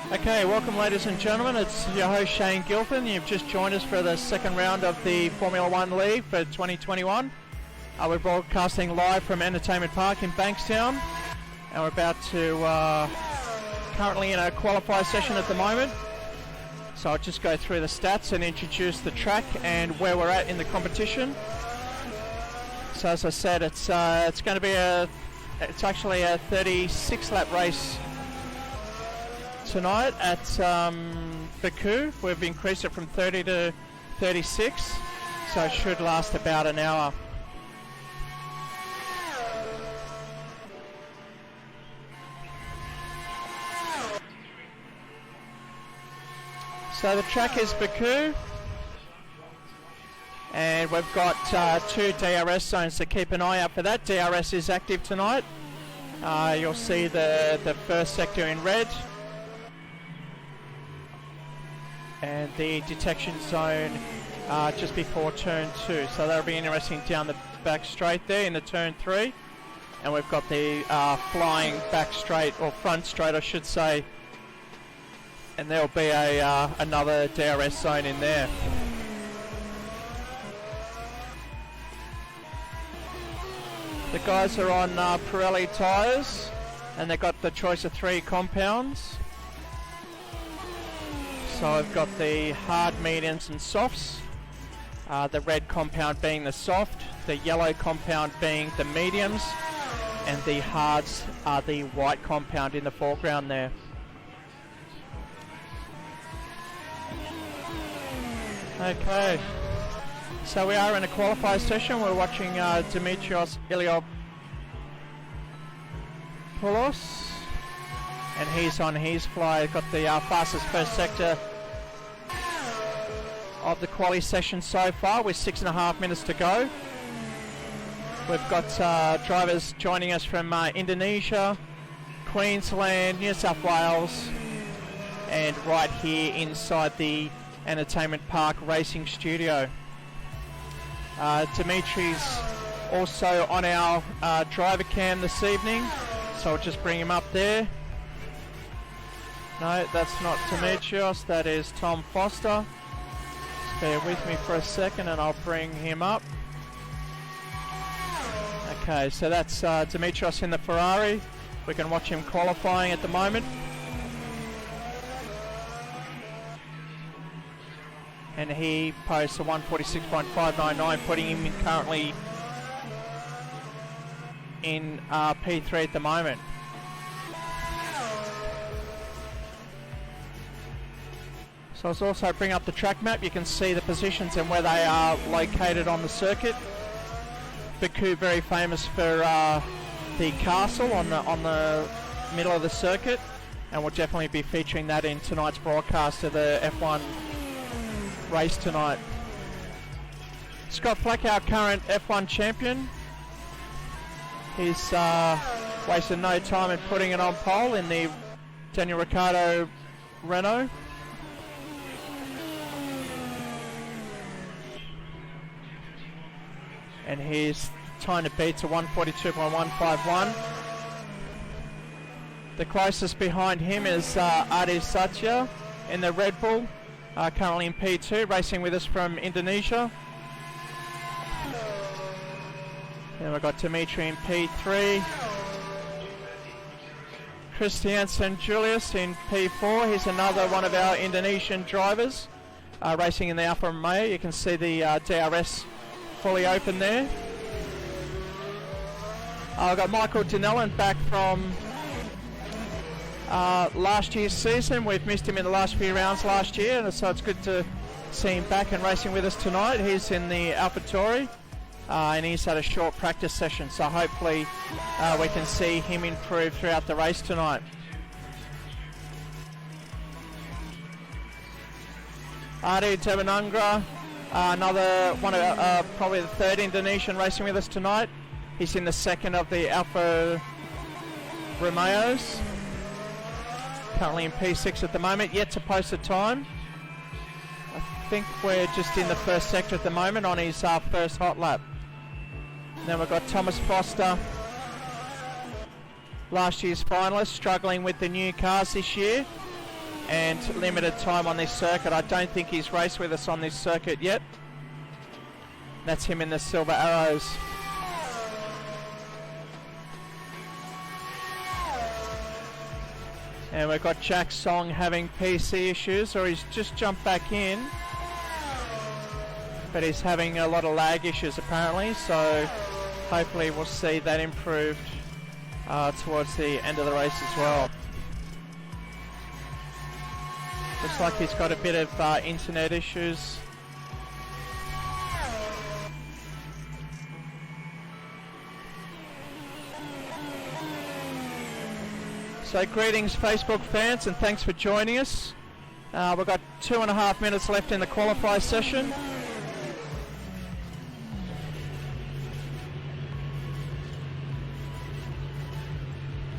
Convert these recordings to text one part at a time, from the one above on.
Okay, welcome ladies and gentlemen, it's your host Shane Gilpin. You've just joined us for the second round of the Formula 1 League for 2021. We're broadcasting live from Entertainment Park in Bankstown, and we're about to, currently in a qualify session at the moment. So I'll just go through the stats and introduce the track and where we're at in the competition. So as I said, it's going to be it's actually a 36 lap race tonight at Baku. We've increased it from 30 to 36, so it should last about an hour. So the track is Baku, and we've got two DRS zones, so keep an eye out for that. DRS is active tonight. You'll see the first sector in red, and the detection zone just before turn 2, so that'll be interesting down the back straight there into turn 3. And we've got the flying back straight, or front straight I should say, and there'll be another DRS zone in there. The guys are on Pirelli tyres, and they've got the choice of 3 compounds. So I've got the hard, mediums and softs, the red compound being the soft, the yellow compound being the mediums, and the hards are the white compound in the foreground there. Okay, so we are in a qualify session. We're watching Dimitrios Iliopoulos, and he's on his fly. Got the fastest first sector of the quali session so far with 6.5 minutes to go. We've got drivers joining us from Indonesia, Queensland, New South Wales, and right here inside the Entertainment Park Racing Studio. Dimitri's also on our driver cam this evening, so I'll just bring him up there. No, that's not Dimitrios, that is Tom Foster. Just bear with me for a second and I'll bring him up. Okay, so that's Dimitrios in the Ferrari. We can watch him qualifying at the moment. And he posts a 146.599, putting him currently in P3 at the moment. So let's also bring up the track map. You can see the positions and where they are located on the circuit. Baku, very famous for the castle on the middle of the circuit, and we'll definitely be featuring that in tonight's broadcast of the F1 race tonight. Scott Fleck, our current F1 champion, he's wasted no time in putting it on pole in the Daniel Ricciardo Renault. And his time to beat to 142.151. The closest behind him is RD2 Satya in the Red Bull, currently in P2, racing with us from Indonesia. Then we've got Dimitri in P3. Christiansen Julius in P4. He's another one of our Indonesian drivers racing in the Alfa Romeo. You can see the DRS fully open there. I've got Michael Dinellan back from last year's season. We've missed him in the last few rounds last year, and so it's good to see him back and racing with us tonight. He's in the AlphaTauri, and he's had a short practice session, so hopefully we can see him improve throughout the race tonight. Adi Devanangra, another one of probably the third Indonesian racing with us tonight. He's in the second of the Alfa Romeos, currently in P6 at the moment, yet to post a time. I think we're just in the first sector at the moment on his first hot lap. Then we've got Thomas Foster, last year's finalist, struggling with the new cars this year. and limited time on this circuit. I don't think he's raced with us on this circuit yet. That's him in the Silver Arrows. And we've got Jack Song having PC issues, or he's just jumped back in. But he's having a lot of lag issues apparently, so hopefully we'll see that improved towards the end of the race as well. Looks like he's got a bit of internet issues. So greetings Facebook fans, and thanks for joining us. We've got 2.5 minutes left in the qualify session.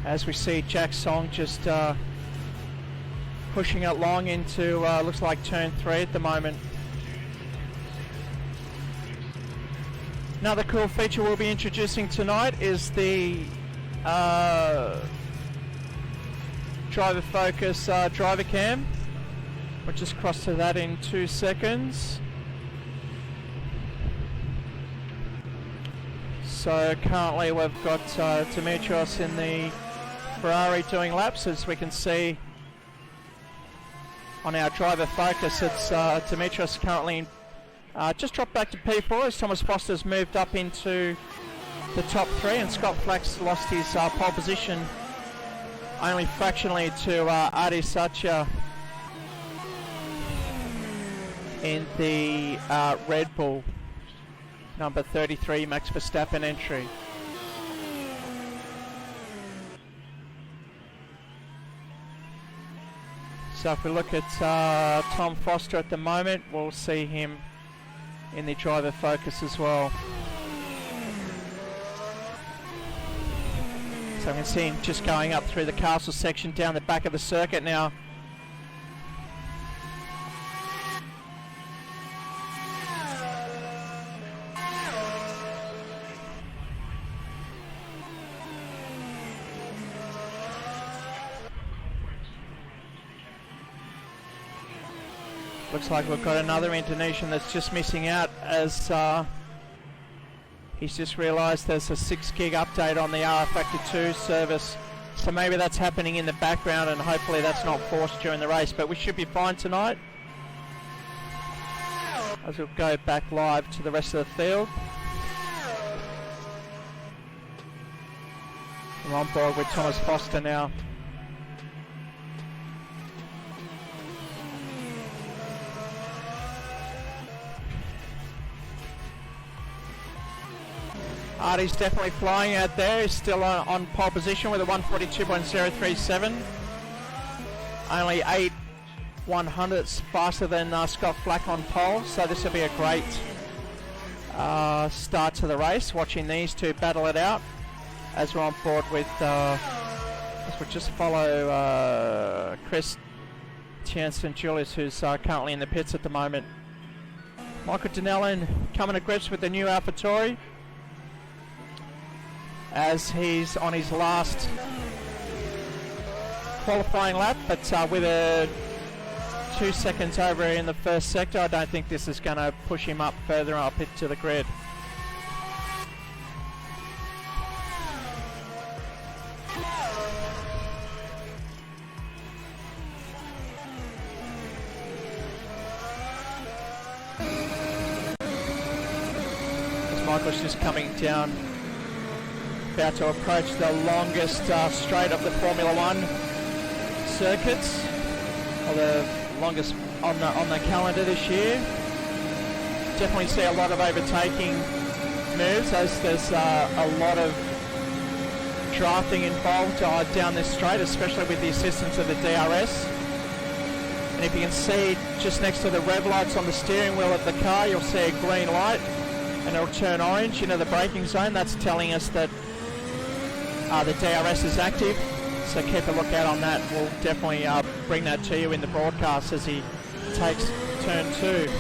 As we see Jack Song just pushing it long into looks like turn 3 at the moment. Another cool feature we'll be introducing tonight is the driver focus driver cam. We'll just cross to that in 2 seconds. So currently we've got Dimitrios in the Ferrari doing laps. As we can see on our driver focus, it's Dimitrios currently just dropped back to P4 as Thomas Foster's moved up into the top 3, and Scott Flack's lost his pole position only fractionally to RD Satya in the Red Bull number 33 Max Verstappen entry. So if we look at Tom Foster at the moment, we'll see him in the driver focus as well. So we can see him just going up through the castle section down the back of the circuit now. Looks like we've got another Indonesian that's just missing out, as he's just realised there's a 6 gig update on the R Factor 2 service. So maybe that's happening in the background, and hopefully that's not forced during the race, but we should be fine tonight. As we'll go back live to the rest of the field. We're on board with Thomas Foster now. Artie's definitely flying out there. He's still on pole position with a 142.037. Only 8 100ths faster than Scott Flack on pole, so this will be a great start to the race, watching these two battle it out as we're on board with as we just follow Chris St. Julius, who's currently in the pits at the moment. Michael Dinellan coming to grips with the new AlphaTauri as he's on his last qualifying lap, but with a 2 seconds over in the first sector, I don't think this is going to push him up further up into the grid. As Michael's just coming down, about to approach the longest straight of the Formula One circuits, or the longest on the calendar this year. Definitely see a lot of overtaking moves, as there's a lot of drafting involved down this straight, especially with the assistance of the DRS. And if you can see just next to the rev lights on the steering wheel of the car, you'll see a green light and it'll turn orange into the braking zone. That's telling us that the DRS is active, so keep a lookout on that. We'll definitely bring that to you in the broadcast as he takes turn 2.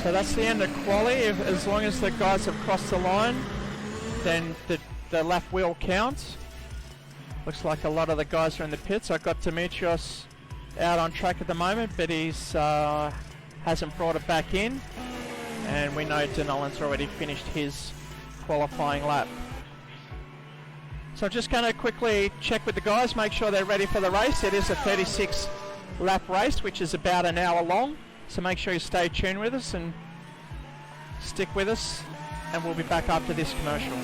So So that's the end of quali. As long as the guys have crossed the line, then the lap wheel counts. Looks like a lot of the guys are in the pits. I've got Demetrios out on track at the moment, but he's hasn't brought it back in. And we know Denolan's already finished his qualifying lap. So I'm just going to quickly check with the guys, make sure they're ready for the race. It is a 36 lap race, which is about an hour long. So make sure you stay tuned with us and stick with us, and we'll be back after this commercial.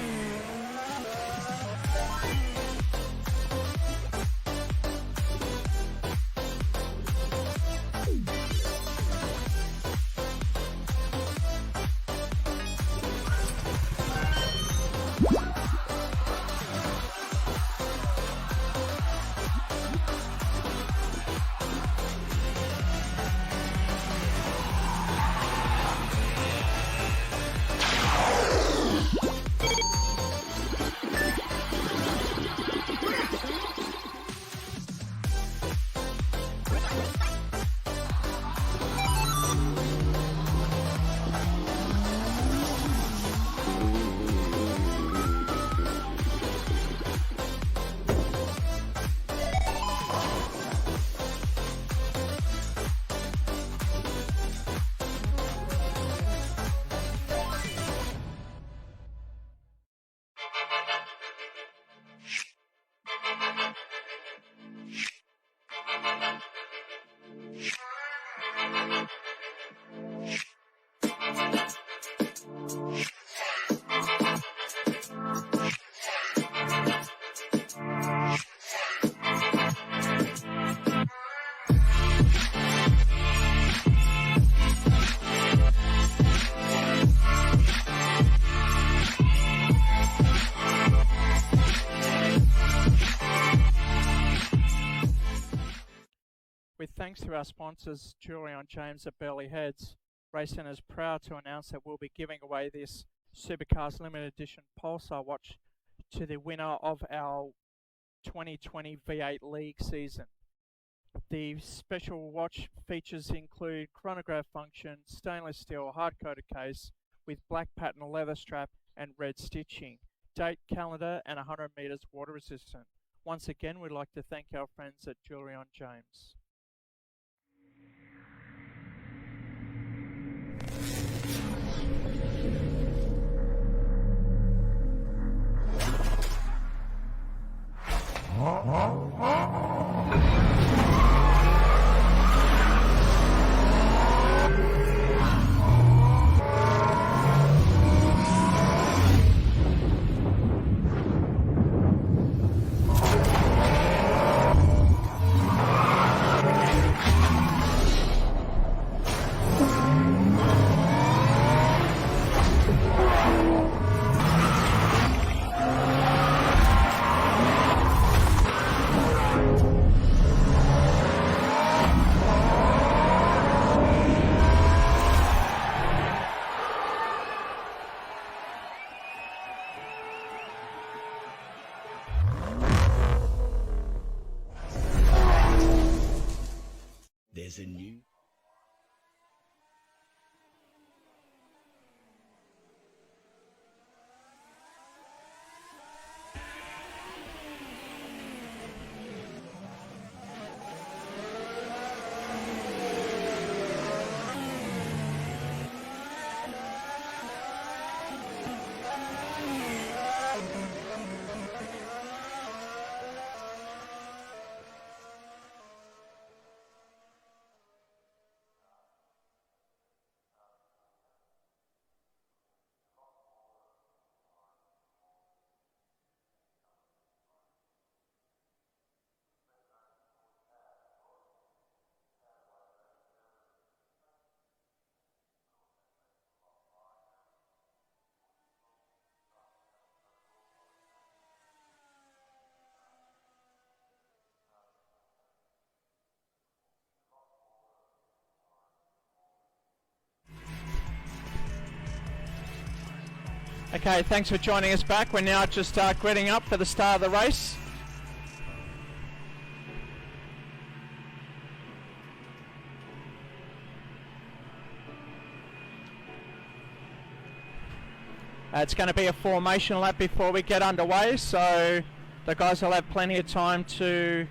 With thanks to our sponsors, Julian James at Burleigh Heads, Racecentre is proud to announce that we'll be giving away this Supercars Limited Edition Pulsar watch to the winner of our 2020 V8 League season. The special watch features include chronograph function, stainless steel hard-coated case with black pattern leather strap and red stitching, date, calendar and 100 meters water resistant. Once again, we'd like to thank our friends at Julian James. There's a new... Okay, thanks for joining us back. We're now just getting up for the start of the race. It's going to be a formation lap before we get underway, so the guys will have plenty of time to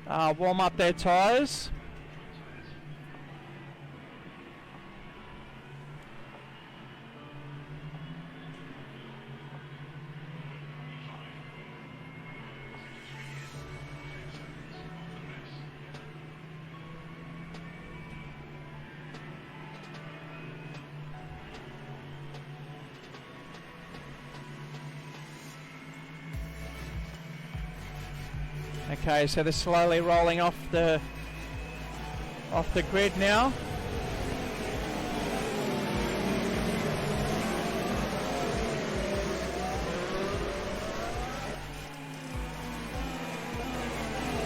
warm up their tyres. Okay, so they're slowly rolling off the grid now.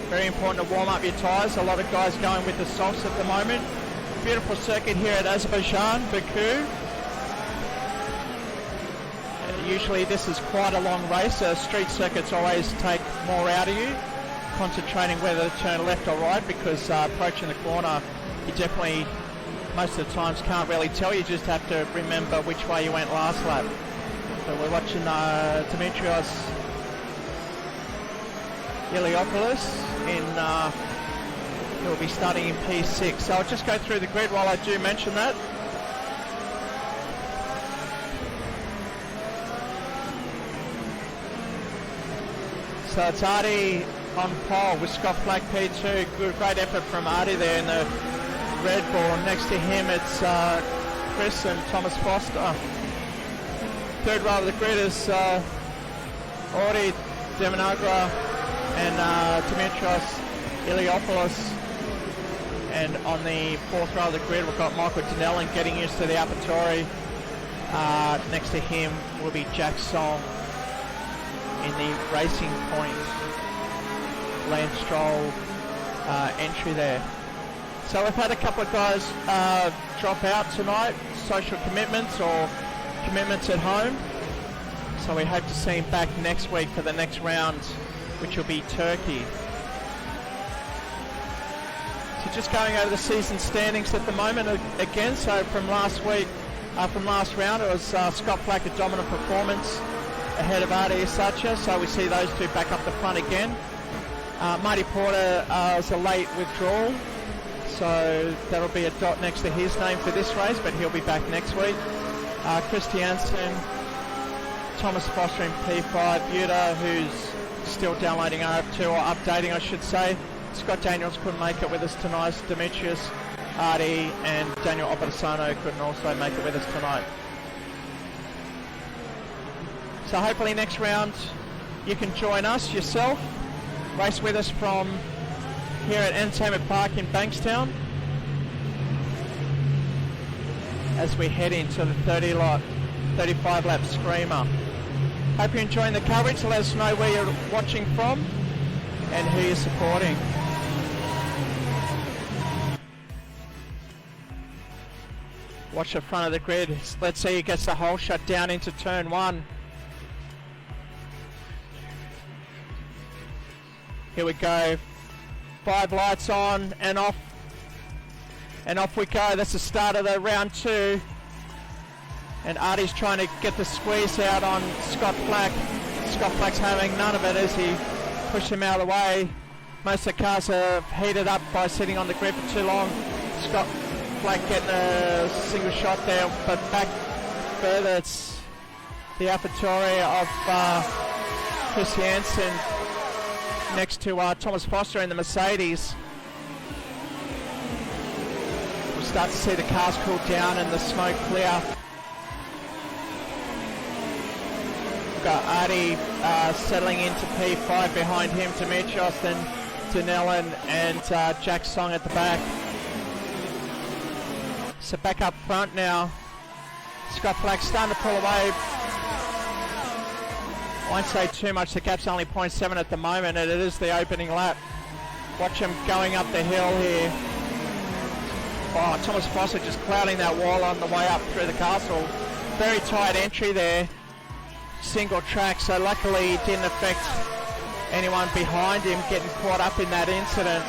Very important to warm up your tyres. A lot of guys going with the softs at the moment. Beautiful circuit here at Azerbaijan, Baku. Usually this is quite a long race. Street circuits always take more out of you. Concentrating whether to turn left or right, because approaching the corner you definitely most of the times can't really tell. You just have to remember which way you went last lap. So we're watching Dimitrios Iliopoulos he'll be starting in P6. So I'll just go through the grid while I do mention that. So it's Artie on pole with Scott Flack P2. Great effort from Artie there in the Red Bull. Next to him it's Chris and Thomas Foster. Third row of the grid is Audi Demonagra and Dimitrios Iliopoulos. And on the fourth row of the grid we've got Michael Dinellen getting used to the AlphaTauri. Next to him will be Jack Song in the Racing Point Lance Stroll entry there. So we've had a couple of guys drop out tonight, social commitments or commitments at home. So we hope to see him back next week for the next round, which will be Turkey. So just going over the season standings at the moment again. So from last week, from last round, it was Scott Flack, a dominant performance ahead of RD Sacha, so we see those two back up the front again. Marty Porter was a late withdrawal, so that'll be a dot next to his name for this race, but he'll be back next week. Christiansen, Thomas Foster in P5, Buda, who's still downloading RF2, or updating I should say. Scott Daniels couldn't make it with us tonight. Demetrius, Artie and Daniel Opposano couldn't also make it with us tonight. So hopefully next round you can join us yourself, race with us from here at Entertainment Park in Bankstown as we head into the 35 lap screamer. Hope you're enjoying the coverage. Let us know where you're watching from and who you're supporting. Watch the front of the grid. Let's see who gets the hole shut down into turn one. Here we go. 5 lights on and off. And off we go. That's the start of the round 2. And Artie's trying to get the squeeze out on Scott Flack. Scott Flack's having none of it as he pushed him out of the way. Most of the cars are heated up by sitting on the grid for too long. Scott Flack getting a single shot there, but back further it's the AlphaTauri of Chris Jansen next to Thomas Foster in the Mercedes. We'll start to see the cars cool down and the smoke clear. We've got Artie settling into P5 behind him, Dimitrios, then Dinellen and Jack Song at the back. So back up front now. Scott Flack starting to pull away. Won't say too much, the gap's only 0.7 at the moment and it is the opening lap. Watch him going up the hill here. Oh, Thomas Foster just clouding that wall on the way up through the castle. Very tight entry there. Single track, so luckily it didn't affect anyone behind him getting caught up in that incident.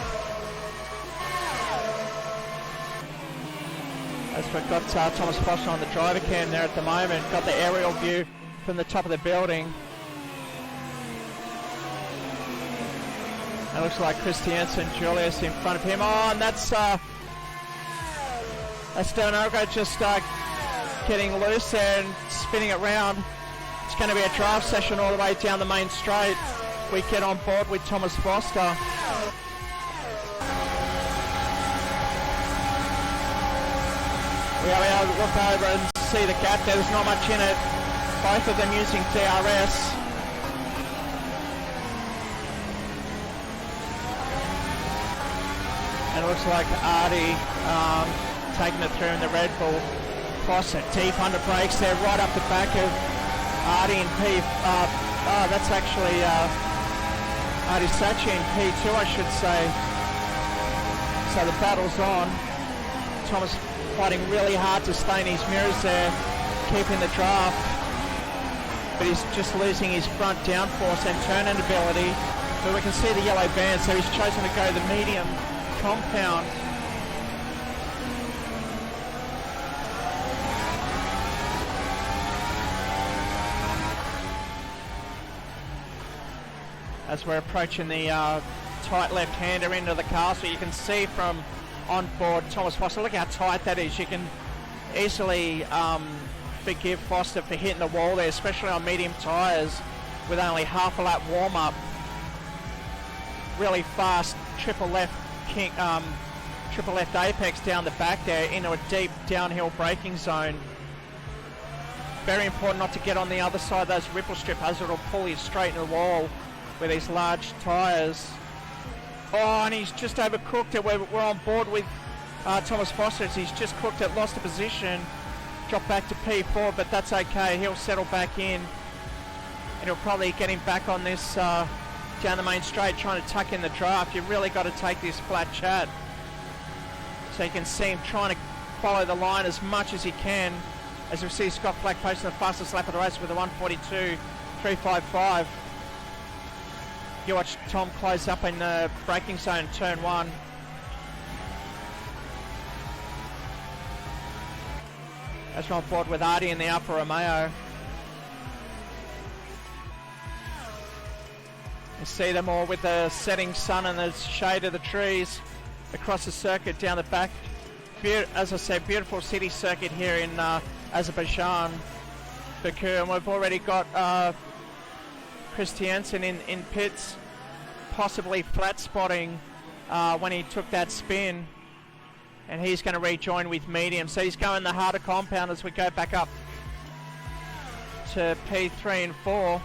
As we've got Thomas Foster on the driver cam there at the moment. Got the aerial view from the top of the building. It looks like Christiansen, Julius in front of him. Oh, and that's Delnogo just getting loose there and spinning it round. It's going to be a draft session all the way down the main straight. We get on board with Thomas Foster. We are able to look over and see the gap. There's not much in it. Both of them using DRS. And it looks like Artie taking it through in the Red Bull. Foster deep under brakes there, right up the back of Artie in P. That's actually Artie Sachi in P2, I should say. So the battle's on. Thomas fighting really hard to stay in his mirrors there, keeping the draft. But he's just losing his front downforce and turn-in ability. But we can see the yellow band, so he's chosen to go the medium compound. As we're approaching the tight left-hander into the castle, you can see from on board Thomas Foster. Look how tight that is. You can easily forgive Foster for hitting the wall there, especially on medium tyres with only half a lap warm-up. Really fast triple left apex down the back there into a deep downhill braking zone. Very important not to get on the other side of those ripple strip as it'll pull you straight into the wall with these large tyres. Oh, and he's just overcooked it. We're on board with Thomas Foster. He's just cooked it, lost a position, dropped back to P4, but that's okay. He'll settle back in. And he'll probably get him back on this down the main straight, trying to tuck in the draft. You've really got to take this flat chat. So you can see him trying to follow the line as much as he can. As we see Scott Flack posting the fastest lap of the race with a 1:42.355. You watch Tom close up in the braking zone, turn 1. As we're on board with Artie in the Alfa Romeo. You see them all with the setting sun and the shade of the trees across the circuit down the back. As I said, beautiful city circuit here in Azerbaijan, Baku, and we've already got Christiansen in pits, possibly flat spotting when he took that spin, and he's going to rejoin with medium. So he's going the harder compound as we go back up to P3 and 4.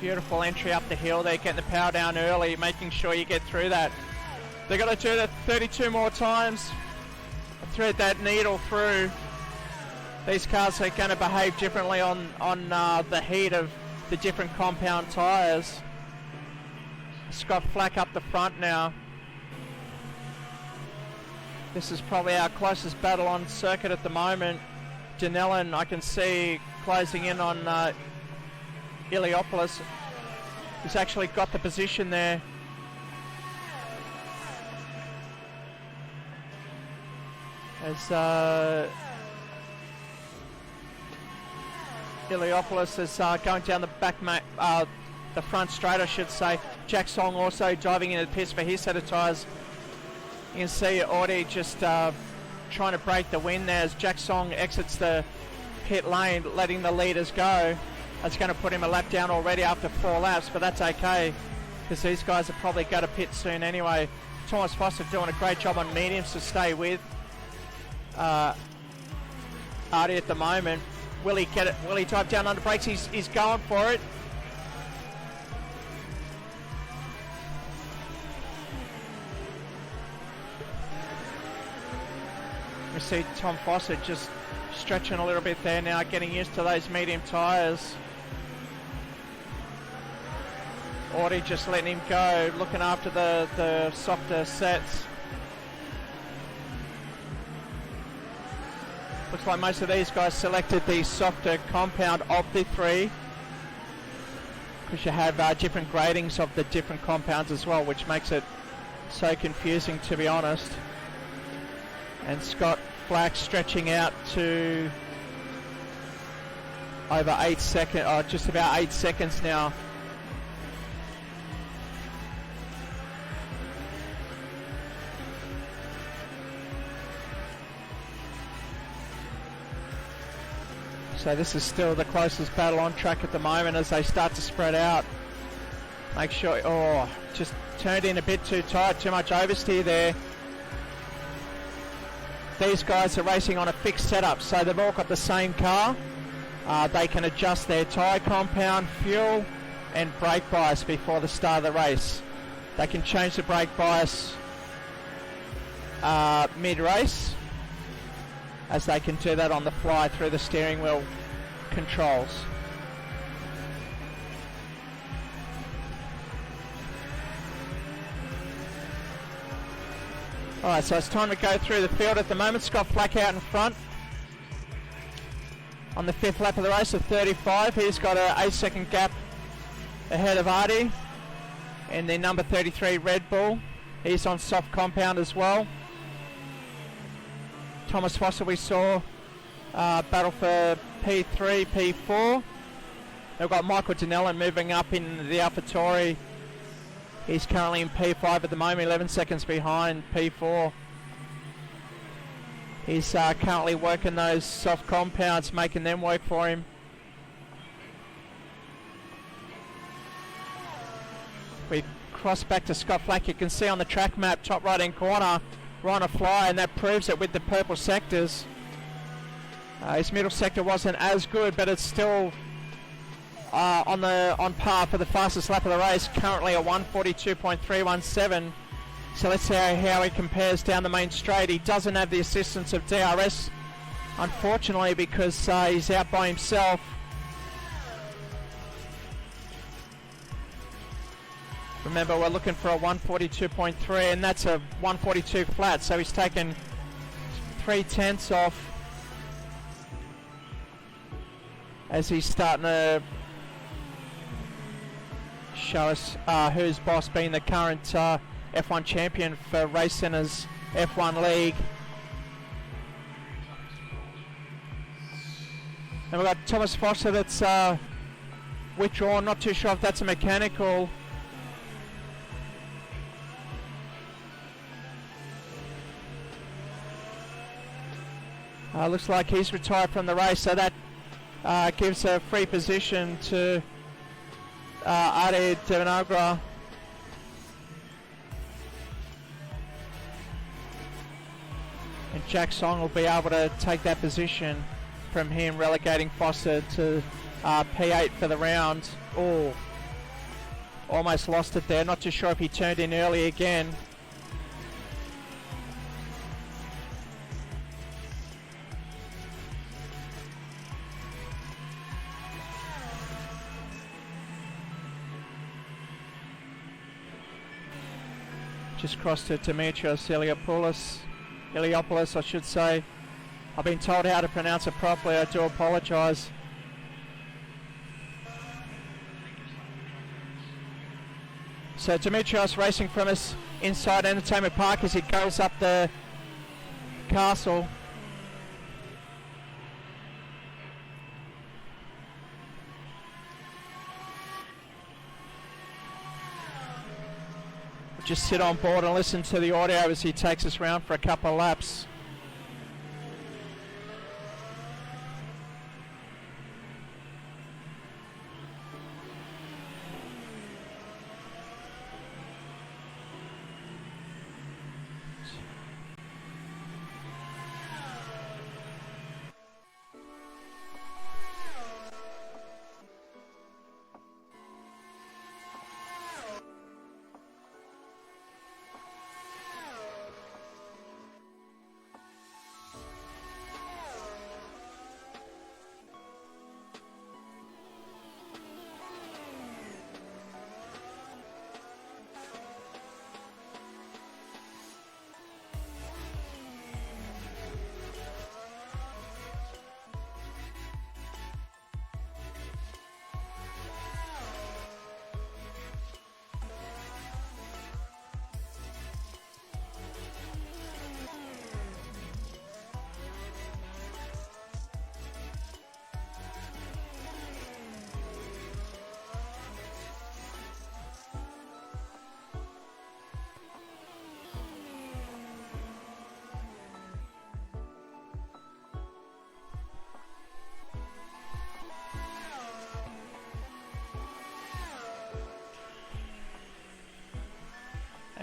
Beautiful entry up the hill there, getting the power down early, making sure you get through that. They've got to do that 32 more times, thread that needle through. These cars are going to behave differently on the heat of the different compound tyres. Scott Flack up the front now. This is probably our closest battle on circuit at the moment. Danellen, I can see closing in on Iliopoulos. He's actually got the position there. As Iliopoulos is going down the the front straight, I should say. Jack Song also diving into the pits for his set of tyres. You can see Audi just trying to break the wind there as Jack Song exits the pit lane, letting the leaders go. That's going to put him a lap down already after 4 laps, but that's okay because these guys are probably going to pit soon anyway. Thomas Foster doing a great job on mediums to stay with Artie at the moment. Will he get it? Will he drive down under brakes? He's going for it. We see Tom Foster just stretching a little bit there now, getting used to those medium tyres. Audi just letting him go, looking after the softer sets. Looks like most of these guys selected the softer compound of the three, because you have different gradings of the different compounds as well, which makes it so confusing, to be honest. And Scott Flack stretching out to over 8 seconds, just about 8 seconds now. So this is still the closest battle on track at the moment as they start to spread out. Make sure, just turned in a bit too tight, too much oversteer there. These guys are racing on a fixed setup, so they've all got the same car. They can adjust their tyre compound, fuel and brake bias before the start of the race. They can change the brake bias mid-race, as they can do that on the fly through the steering wheel controls. Alright, so it's time to go through the field at the moment. Scott Flack out in front on the 5th lap of the race of 35. He's got an 8-second gap ahead of RD in the number 33 Red Bull. He's on soft compound as well. Thomas Foster we saw battle for P3, P4. They've got Michael Dinella moving up in the AlphaTauri. He's currently in P5 at the moment, 11 seconds behind P4. He's currently working those soft compounds, making them work for him. We cross back to Scott Flack. You can see on the track map, top right hand corner, we're on a fly, and that proves it with the purple sectors. His middle sector wasn't as good, but it's still on par for the fastest lap of the race, currently at 1:42.317. So let's see how he compares down the main straight. He doesn't have the assistance of DRS, unfortunately, because he's out by himself. Remember, we're looking for a 1:42.3, and that's a 1:42 flat, so he's taken 3/10 off as he's starting to show us who's boss, being the current F1 champion for Racecentre's F1 League. And we've got Thomas Foster that's withdrawn, not too sure if that's a mechanical. Looks like he's retired from the race, so that gives a free position to RD2. And Jack Song will be able to take that position from him, relegating Foster to P8 for the round. Oh, almost lost it there. Not too sure if he turned in early again. Just crossed to Demetrios Iliopoulos, I should say. I've been told how to pronounce it properly. I do apologise. So Demetrios racing from us inside Entertainment Park as he goes up the castle. Just sit on board and listen to the audio as he takes us round for a couple of laps.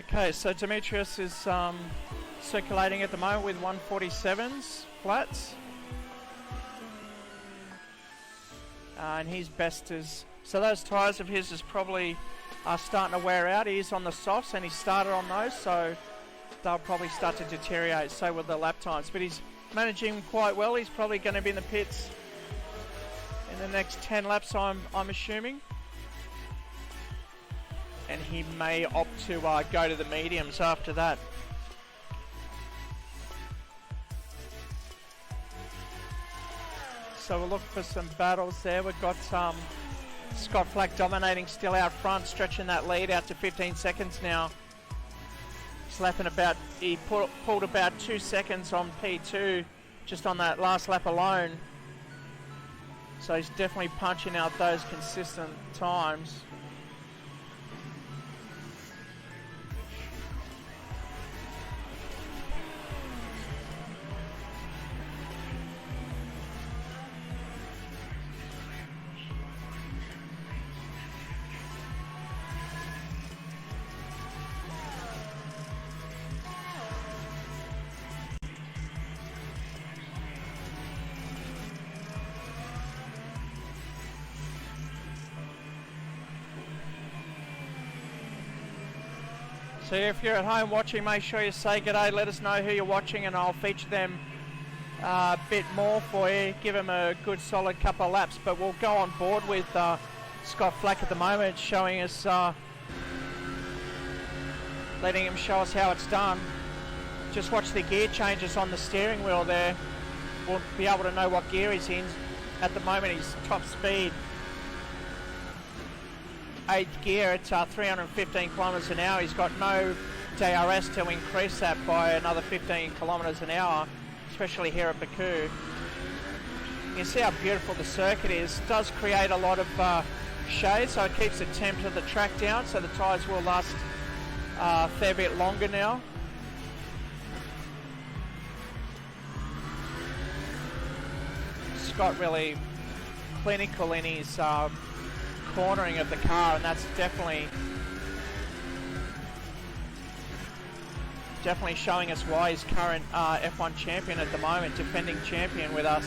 Okay, so Demetrius is circulating at the moment with 147s flats. And his best is... So those tyres of his is probably starting to wear out. He's on the softs and he started on those, so they'll probably start to deteriorate, so will the lap times. But he's managing quite well. He's probably going to be in the pits in the next 10 laps, I'm assuming. And he may opt to go to the mediums after that. So we'll look for some battles there. We've got Scott Flack dominating still out front, stretching that lead out to 15 seconds now. He's lapping about, he pulled about 2 seconds on P2 just on that last lap alone. So he's definitely punching out those consistent times. So if you're at home watching, make sure you say g'day, let us know who you're watching and I'll feature them a bit more for you, give them a good solid couple of laps. But we'll go on board with Scott Flack at the moment, showing us, letting him show us how it's done. Just watch the gear changes on the steering wheel there. We'll be able to know what gear he's in. At the moment he's top speed. 8th gear at 315 kilometres an hour. He's got no DRS to increase that by another 15 kilometres an hour, especially here at Baku. You can see how beautiful the circuit is. It does create a lot of shade, so it keeps the temp of the track down, so the tyres will last a fair bit longer now. Scott really clinical in his cornering of the car, and that's definitely showing us why he's current F1 champion at the moment, defending champion with us.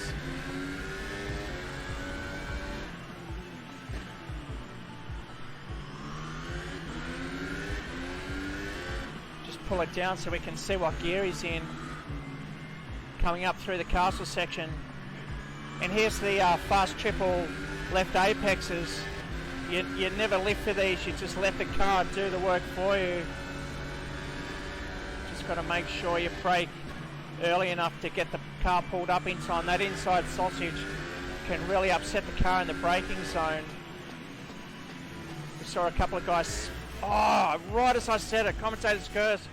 Just pull it down so we can see what gear he's in. Coming up through the castle section, and here's the fast triple left apexes. You never lift for these, you just let the car do the work for you. Just got to make sure you brake early enough to get the car pulled up in time. That inside sausage can really upset the car in the braking zone. We saw a couple of guys, right as I said it, commentator's curse.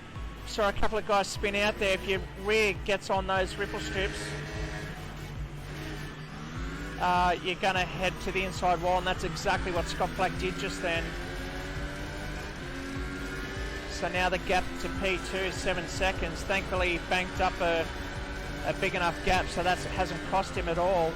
Saw a couple of guys spin out there. If your rear gets on those ripple strips, you're going to head to the inside wall, and that's exactly what Scott Flack did just then. So now the gap to P2 is 7 seconds. Thankfully he banked up a big enough gap, so that hasn't cost him at all.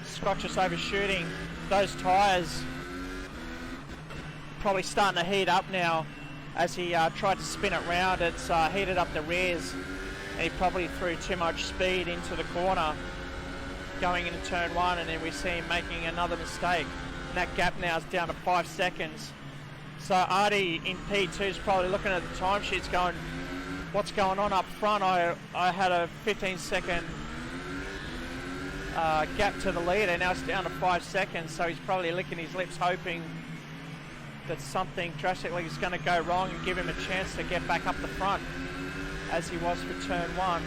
Scott just overshooting. Those tyres probably starting to heat up now as he tried to spin it round. It's heated up the rears, and he probably threw too much speed into the corner going into turn 1, and then we see him making another mistake. And that gap now is down to 5 seconds. So Artie in P2 is probably looking at the timesheets going, what's going on up front? I had a 15-second gap to the leader, now it's down to 5 seconds, so he's probably licking his lips hoping that something drastically is going to go wrong and give him a chance to get back up the front as he was for turn 1.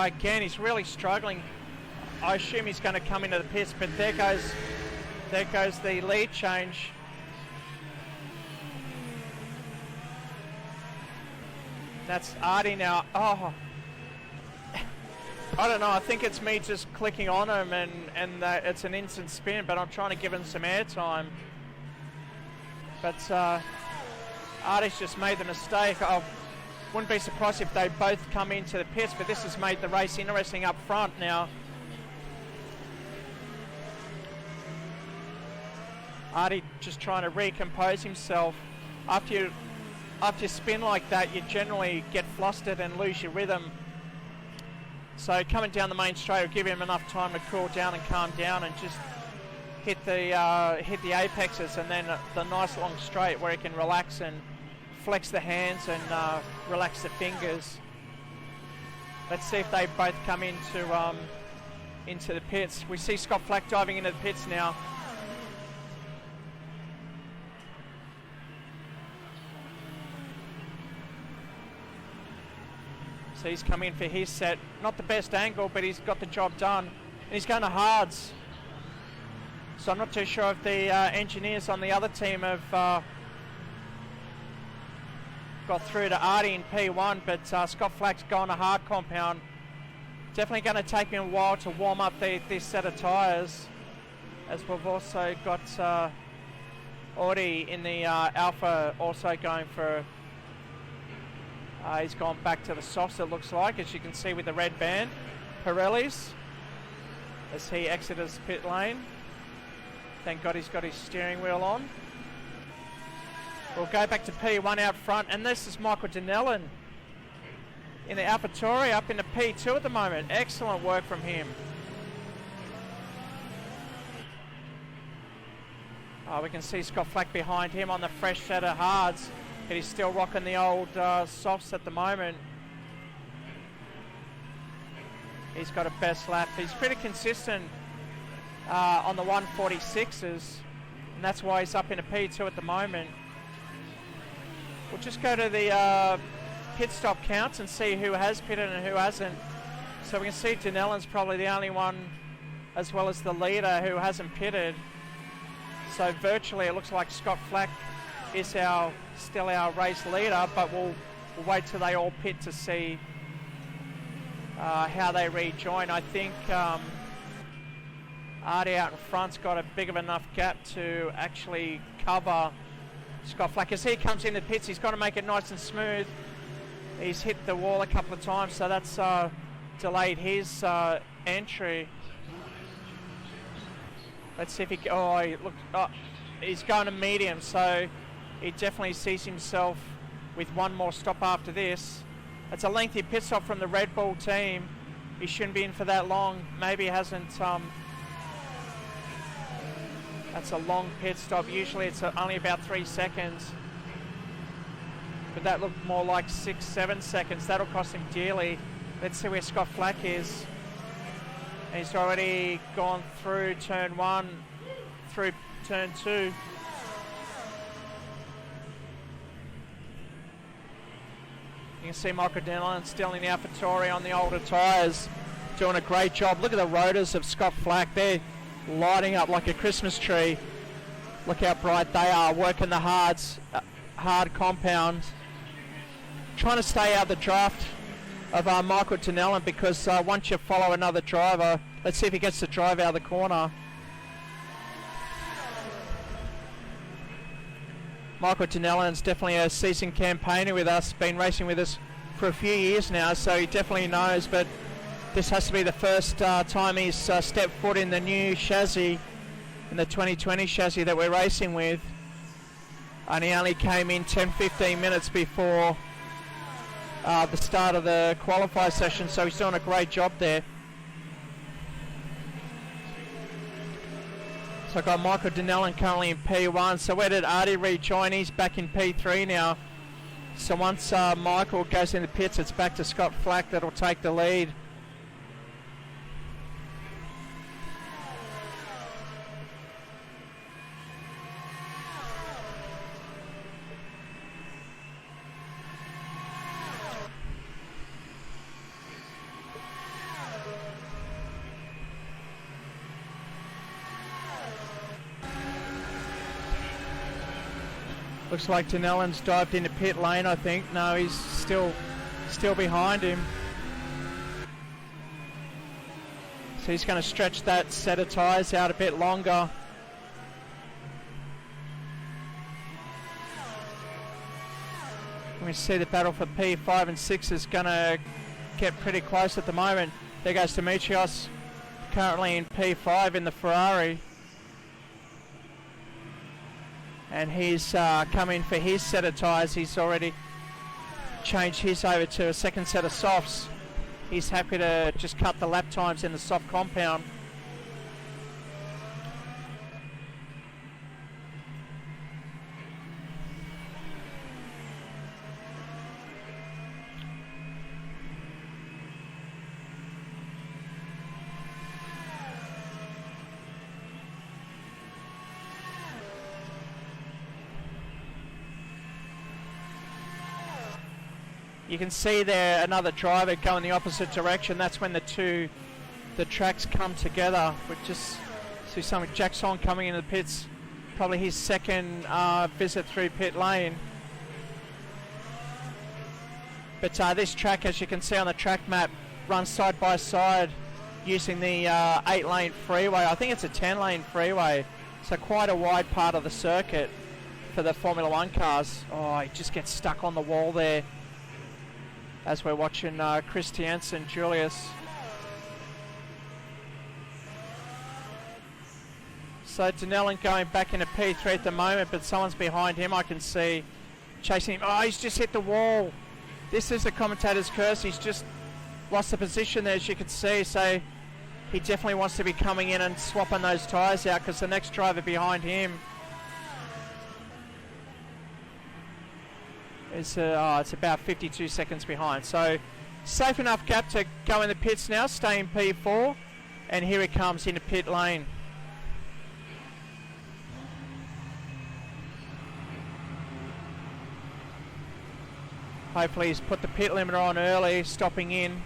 Again, he's really struggling. I assume he's going to come into the pits, but there goes the lead change. That's Artie now. I don't know, I think it's me just clicking on him and it's an instant spin, but I'm trying to give him some airtime. But Artie's just made the mistake. I wouldn't be surprised if they both come into the pits, but this has made the race interesting up front now. Artie just trying to recompose himself. After you spin like that, you generally get flustered and lose your rhythm. So coming down the main straight will give him enough time to cool down and calm down and just hit the apexes, and then the nice long straight where he can relax and flex the hands and relax the fingers. Let's see if they both come into the pits. We see Scott Flack diving into the pits now. So he's come in for his set. Not the best angle, but he's got the job done. And he's going to hards. So I'm not too sure if the engineers on the other team have got through to Artie in P1, but Scott Flack's gone to hard compound. Definitely going to take him a while to warm up this set of tyres, as we've also got Audi in the Alpha also going for... he's gone back to the softs, it looks like, as you can see with the red band. Pirelli's, as he exits pit lane. Thank God he's got his steering wheel on. We'll go back to P1 out front, and this is Michael Dinellan in the AlphaTauri up into P2 at the moment. Excellent work from him. We can see Scott Flack behind him on the fresh set of hards, but he's still rocking the old softs at the moment. He's got a best lap. He's pretty consistent on the 146s, and that's why he's up into P2 at the moment. We'll just go to the pit stop counts and see who has pitted and who hasn't. So we can see Dinellan's probably the only one, as well as the leader, who hasn't pitted. So virtually it looks like Scott Flack is still our race leader, but we'll wait till they all pit to see how they rejoin. I think Artie out in front's got a big of enough gap to actually cover Scott Flack. As he comes in the pits, he's got to make it nice and smooth. He's hit the wall a couple of times, so that's delayed his entry. Let's see if he's going to medium, so he definitely sees himself with one more stop after this. It's a lengthy pit stop from the Red Bull team. He shouldn't be in for that long. Maybe he hasn't. That's a long pit stop. Usually it's only about 3 seconds. But that looked more like 6-7 seconds. That'll cost him dearly. Let's see where Scott Flack is. He's already gone through turn 1, through turn 2. You can see Michael Dinellan still in the AlphaTauri on the older tyres, doing a great job. Look at the rotors of Scott Flack. They're lighting up like a Christmas tree. Look how bright they are, working the hard compound. Trying to stay out the draft of Michael Dinellan, because once you follow another driver, let's see if he gets to drive out of the corner. Michael Dinellan's definitely a seasoned campaigner with us, been racing with us for a few years now, so he definitely knows, but this has to be the first time he's stepped foot in the new chassis, in the 2020 chassis that we're racing with. And he only came in 10-15 minutes before the start of the qualifier session, so he's doing a great job there. So I've got Michael Dinellan currently in P1. So where did Artie rejoin? He's back in P3 now. So once Michael goes in the pits, it's back to Scott Flack that'll take the lead. Looks like Dinellan's dived into pit lane, I think. No, he's still behind him. So he's going to stretch that set of tyres out a bit longer. We see the battle for P5 and 6 is going to get pretty close at the moment. There goes Demetrios, currently in P5 in the Ferrari. And he's come in for his set of tyres. He's already changed his over to a second set of softs. He's happy to just cut the lap times in the soft compound. You can see there another driver going the opposite direction. That's when the tracks come together. We just see some Jackson coming into the pits, probably his second visit through pit lane. But this track, as you can see on the track map, runs side by side using the 8-lane freeway. I think it's a 10-lane freeway, so quite a wide part of the circuit for the Formula One cars. Oh, he just gets stuck on the wall there as we're watching Christiansen, Julius. So Denellen going back into P3 at the moment, but someone's behind him, I can see, chasing him. Oh, he's just hit the wall. This is the commentator's curse. He's just lost the position there, as you can see, so he definitely wants to be coming in and swapping those tyres out, because the next driver behind him is it's about 52 seconds behind. So safe enough gap to go in the pits now, stay in P4, and here it comes into pit lane. Hopefully he's put the pit limiter on early, stopping in.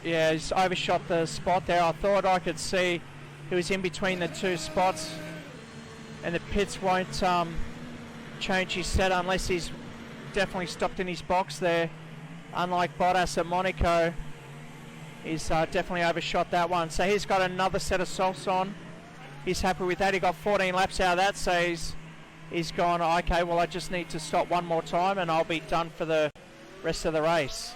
Yeah, he's overshot the spot there. I thought I could see he was in between the two spots, and the pits won't change his set unless he's definitely stopped in his box there. Unlike Bottas at Monaco, he's definitely overshot that one. So he's got another set of softs on. He's happy with that. He got 14 laps out of that, so he's gone, okay, well I just need to stop one more time and I'll be done for the rest of the race.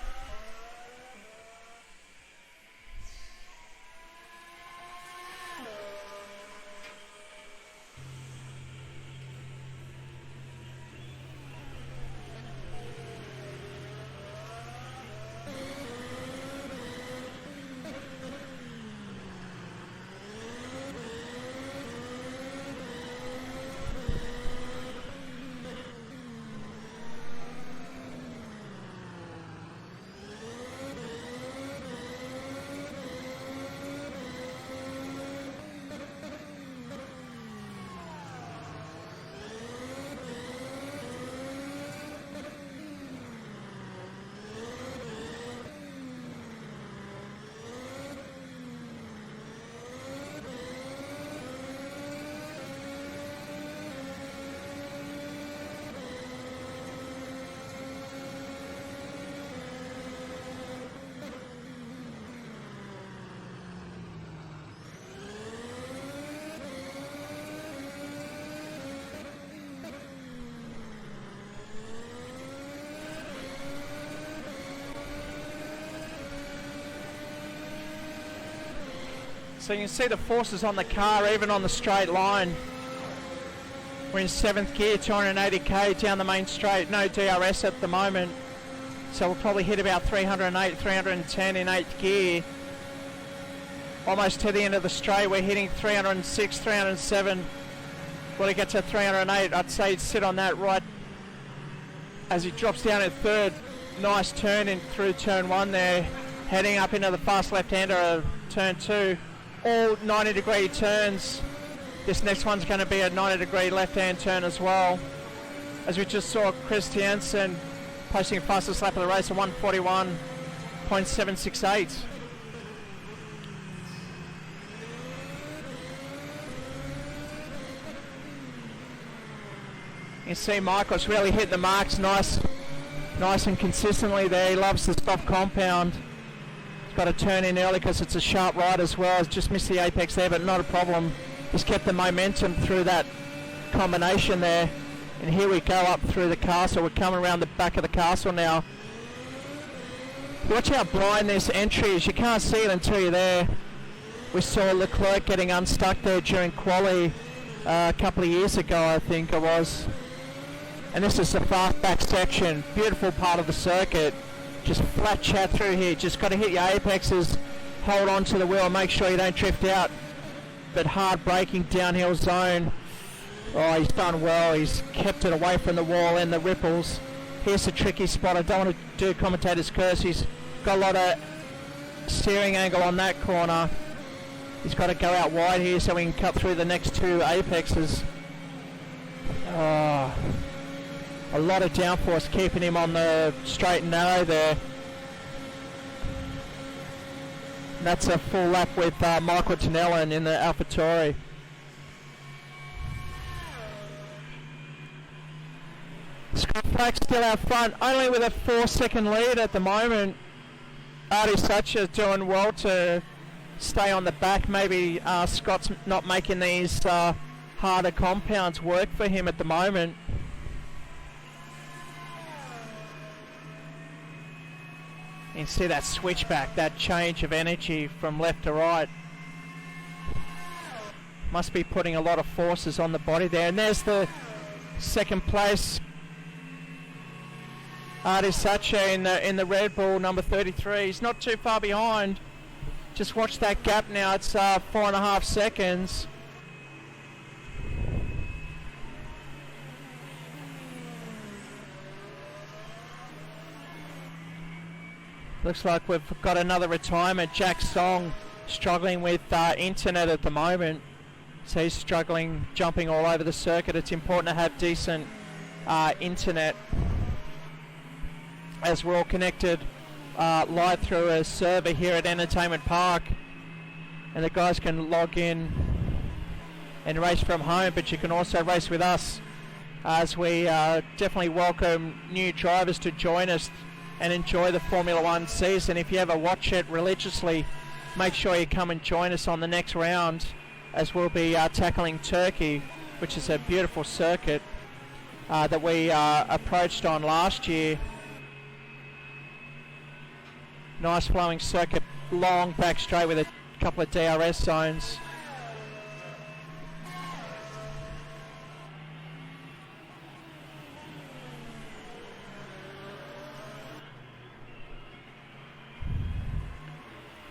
So you can see the forces on the car, even on the straight line. We're in 7th gear, 280k down the main straight, no DRS at the moment. So we'll probably hit about 308, 310 in 8th gear. Almost to the end of the straight, we're hitting 306, 307. When it gets to 308, I'd say sit on that right as he drops down at 3rd. Nice turn in through turn 1 there, heading up into the fast left-hander of turn 2. All 90-degree turns. This next one's going to be a 90-degree left-hand turn as well. As we just saw, Christiansen posting fastest lap of the race at 141.768. You see Michael's really hit the marks. Nice Nice and consistently there. He loves the soft compound. He's got to turn in early because it's a sharp right as well. He's just missed the apex there, but not a problem. He's kept the momentum through that combination there. And here we go up through the castle. We're coming around the back of the castle now. Watch how blind this entry is. You can't see it until you're there. We saw Leclerc getting unstuck there during quali a couple of years ago, I think it was. And this is the fast back section. Beautiful part of the circuit. Just flat chat through here. Just got to hit your apexes. Hold on to the wheel. Make sure you don't drift out. But hard braking downhill zone. Oh, he's done well. He's kept it away from the wall and the ripples. Here's a tricky spot. I don't want to do commentator's curse. He's got a lot of steering angle on that corner. He's got to go out wide here so we can cut through the next two apexes. Oh, a lot of downforce keeping him on the straight and narrow there. And that's a full lap with Michael Tinellan in the AlphaTauri. Scott Flack still out front, only with a 4-second lead at the moment. RD2 doing well to stay on the back. Maybe Scott's not making these harder compounds work for him at the moment. You can see that switchback, that change of energy from left to right. Must be putting a lot of forces on the body there. And there's the second place. RD2 in the Red Bull, number 33. He's not too far behind. Just watch that gap now. It's 4.5 seconds. Looks like we've got another retirement. Jack Song struggling with internet at the moment. So he's struggling, jumping all over the circuit. It's important to have decent internet, as we're all connected live through a server here at Entertainment Park, and the guys can log in and race from home, but you can also race with us, as we definitely welcome new drivers to join us and enjoy the Formula One season. If you ever watch it religiously, make sure you come and join us on the next round, as we'll be tackling Turkey, which is a beautiful circuit that we approached on last year. Nice flowing circuit, long back straight with a couple of DRS zones.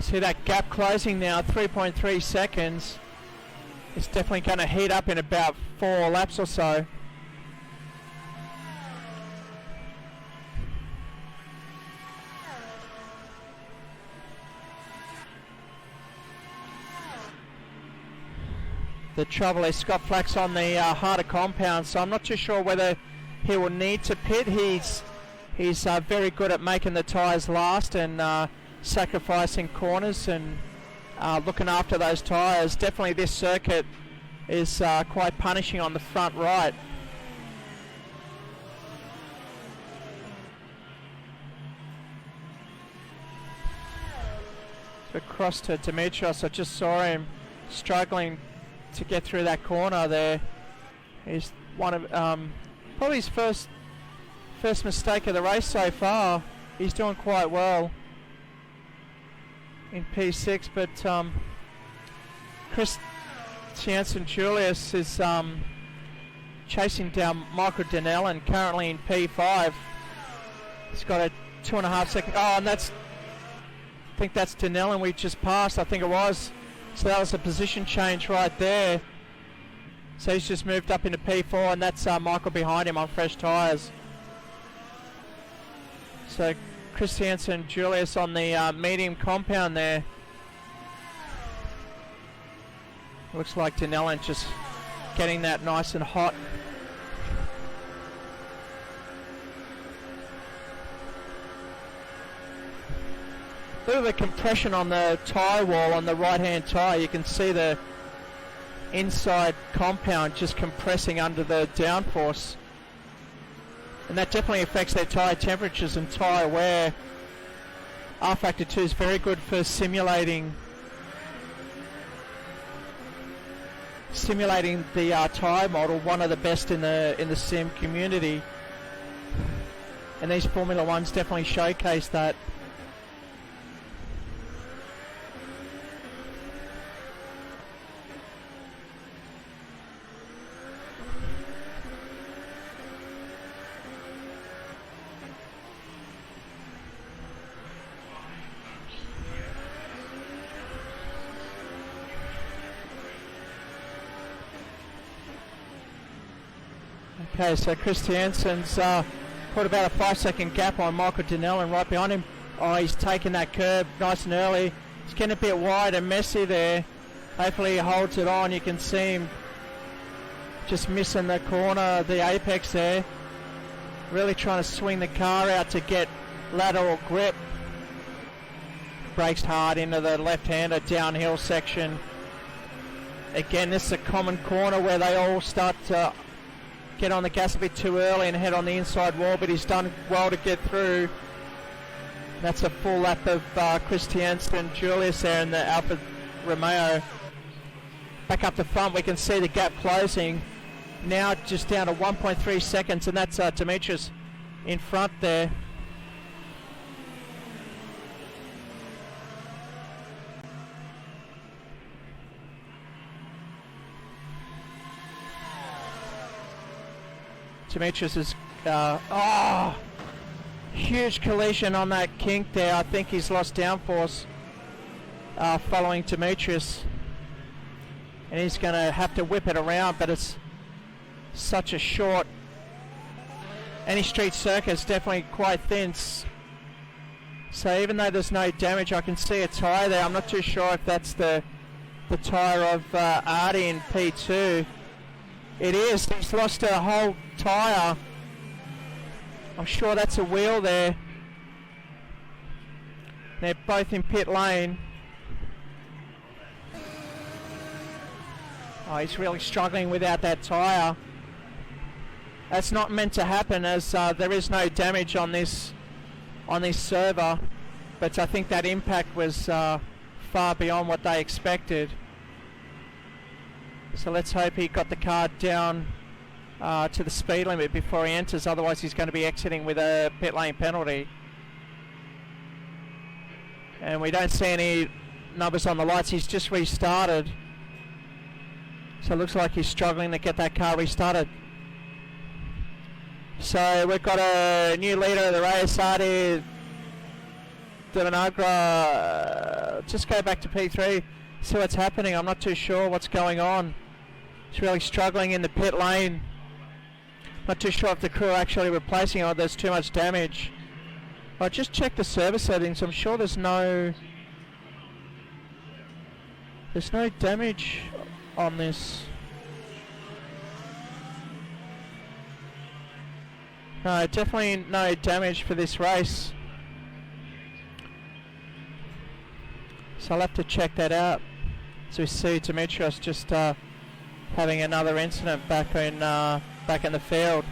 See that gap closing now, 3.3 seconds. It's definitely going to heat up in about 4 laps or so. The trouble is Scott Flack's on the harder compound, so I'm not too sure whether he will need to pit. He's very good at making the tyres last and sacrificing corners and looking after those tyres. Definitely this circuit is quite punishing on the front right. Across to Dimitrios, I just saw him struggling to get through that corner there. He's one of probably his first mistake of the race so far. He's doing quite well in P6, but Chris Jansen Julius is chasing down Michael Dinellen, currently in P5. He's got a 2.5 second. Oh, and I think that's Dinellen we just passed. I think it was. So that was a position change right there. So he's just moved up into P4, and that's Michael behind him on fresh tyres. So Chris Jansen Julius on the medium compound there. Looks like Dinellen just getting that nice and hot. Bit of a compression on the tyre wall on the right hand tyre. You can see the inside compound just compressing under the downforce. and that definitely affects their tyre temperatures and tyre wear. R-Factor 2 is very good for simulating the tyre model, one of the best in the sim community, and these Formula Ones definitely showcase that. Okay, so Christiansen's put about a 5-second gap on Michael Donnell, and right behind him, oh, he's taking that curb nice and early. It's getting a bit wide and messy there. Hopefully he holds it on. You can see him just missing the corner, the apex there. Really trying to swing the car out to get lateral grip. Brakes hard into the left-hander downhill section. Again, this is a common corner where they all start to get on the gas a bit too early and head on the inside wall, but he's done well to get through. That's a full lap of Christiansen, Julius there in the Alfa Romeo. Back up the front, we can see the gap closing. Now just down to 1.3 seconds, and that's Demetrius in front there. Demetrius is, huge collision on that kink there. I think he's lost downforce following Demetrius. And he's going to have to whip it around, but it's such a short. Any street circuit is definitely quite thin. So even though there's no damage, I can see a tyre there. I'm not too sure if that's the tyre of RD in P2. It is. He's lost a whole tyre. I'm sure that's a wheel there. They're both in pit lane. Oh, he's really struggling without that tyre. That's not meant to happen, as there is no damage on this server, but I think that impact was far beyond what they expected. So let's hope he got the car down to the speed limit before he enters, otherwise he's going to be exiting with a pit lane penalty. And we don't see any numbers on the lights. He's just restarted, so it looks like he's struggling to get that car restarted. So we've got a new leader of the race, RD Devanagra. Just go back to P3, see what's happening. I'm not too sure what's going on. He's really struggling in the pit lane. Not too sure if the crew are actually replacing or there's too much damage. I just checked the service settings. I'm sure there's no damage on this. No, definitely no damage for this race. So I'll have to check that out. So we see Demetrios just having another incident back in the field.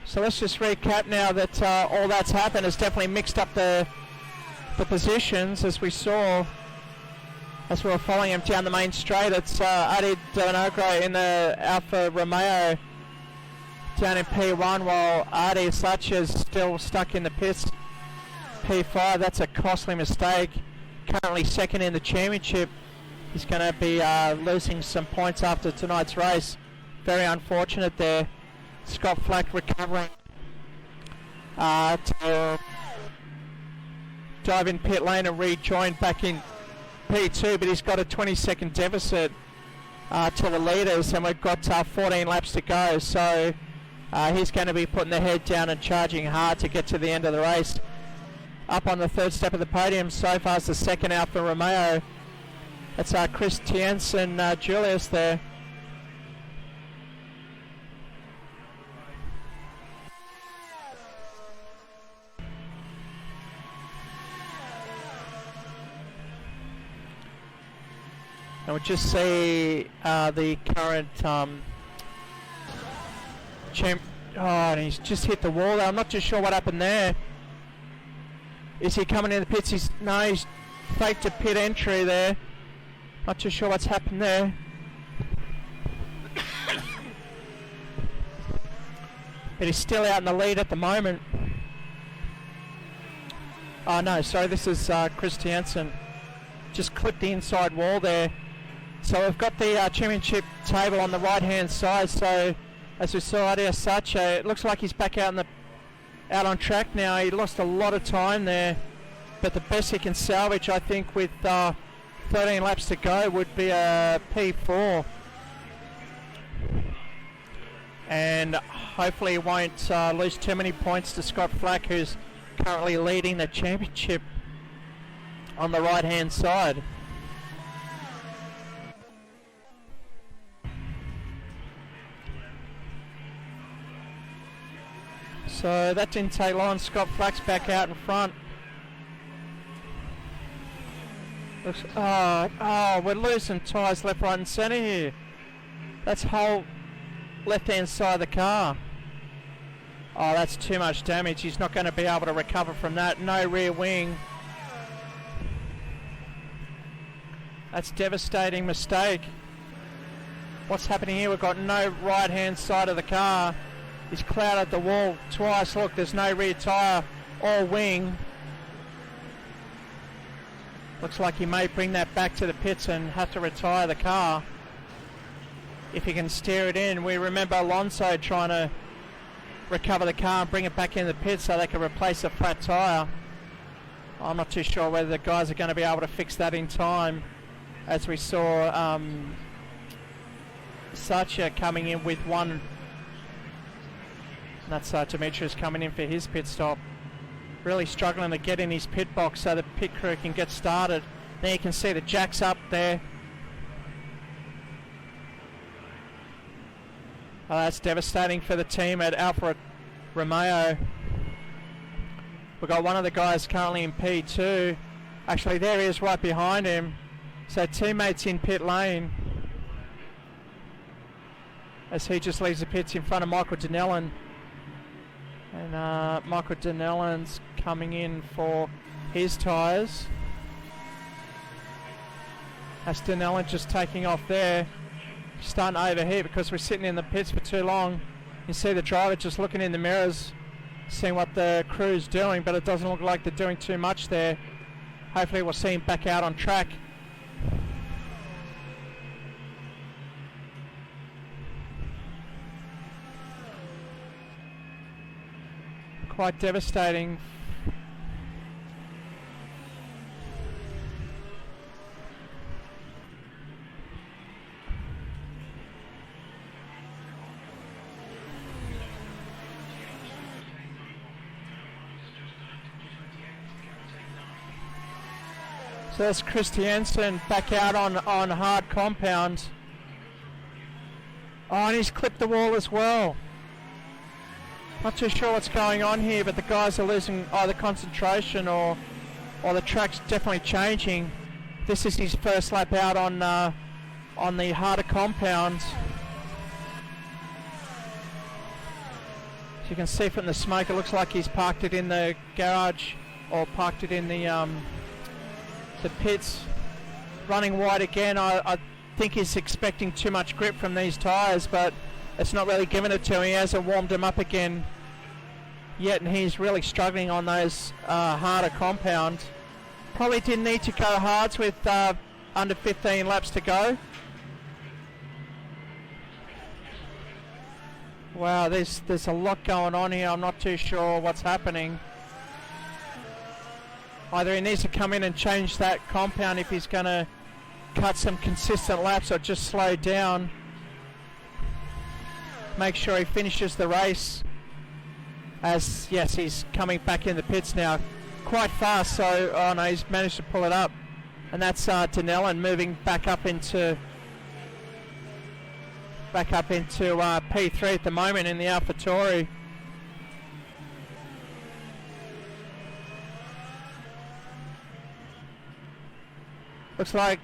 So let's just recap now that all that's happened has definitely mixed up the positions, as we saw as we were following him down the main straight. It's RD Devanagra in the Alfa Romeo down in P1, while RD Such is still stuck in the pits, P5. That's a costly mistake. Currently second in the championship. He's going to be losing some points after tonight's race. Very unfortunate there. Scott Flack recovering to dive in pit lane and rejoin back in P2, but he's got a 20-second deficit to the leaders, and we've got 14 laps to go. So he's going to be putting the head down and charging hard to get to the end of the race. Up on the third step of the podium so far is the second Alfa Romeo. That's Chris Tienz and Julius there. And we'll just see the current Oh, and he's just hit the wall there. I'm not too sure what happened there. Is he coming in the pits? No, he's faked a pit entry there. Not too sure what's happened there. But he's still out in the lead at the moment. Oh no, sorry, this is Christiansen. Just clipped the inside wall there. So we've got the championship table on the right hand side. So as we saw Adia Sache, it looks like he's back out on track now. He lost a lot of time there, but the best he can salvage, I think, with 13 laps to go would be a P4. And hopefully he won't lose too many points to Scott Flack, who's currently leading the championship on the right hand side. So that didn't take long. Scott Flack's back out in front. Oh, we're losing tyres left, right and centre here. That's whole left hand side of the car. Oh, that's too much damage. He's not going to be able to recover from that. No rear wing. That's a devastating mistake. What's happening here? We've got no right hand side of the car. He's clouded the wall twice. Look, there's no rear tyre or wing. Looks like he may bring that back to the pits and have to retire the car if he can steer it in. We remember Alonso trying to recover the car and bring it back in the pits so they can replace a flat tyre. I'm not too sure whether the guys are going to be able to fix that in time, as we saw Sacha coming in with one. That's Demetrius coming in for his pit stop. Really struggling to get in his pit box so the pit crew can get started. There you can see the jacks up there. Oh, that's devastating for the team at Alfa Romeo. We've got one of the guys currently in P2. Actually, there he is right behind him. So teammates in pit lane, as he just leaves the pits in front of Michael Donnellan. And Michael Donnellan's coming in for his tyres. That's Donnellan just taking off there. Starting to overheat because we're sitting in the pits for too long. You see the driver just looking in the mirrors, seeing what the crew's doing, but it doesn't look like they're doing too much there. Hopefully we'll see him back out on track. Quite devastating. So that's Christiansen back out on hard compound. Oh, and he's clipped the wall as well. Not too sure what's going on here, but the guys are losing either concentration or the track's definitely changing. This is his first lap out on the harder compound. So you can see from the smoke, it looks like he's parked it in the garage or parked it in the pits. Running wide again. I think he's expecting too much grip from these tyres, but it's not really giving it to him. He hasn't warmed them up again yet, and he's really struggling on those harder compounds. Probably didn't need to go hards with under 15 laps to go. Wow, there's a lot going on here. I'm not too sure what's happening. Either he needs to come in and change that compound if he's going to cut some consistent laps, or just slow down. Make sure he finishes the race. As, yes, he's coming back in the pits now quite fast, so, oh no, he's managed to pull it up. And that's Donnellan moving back up into P3 at the moment in the AlphaTauri. Looks like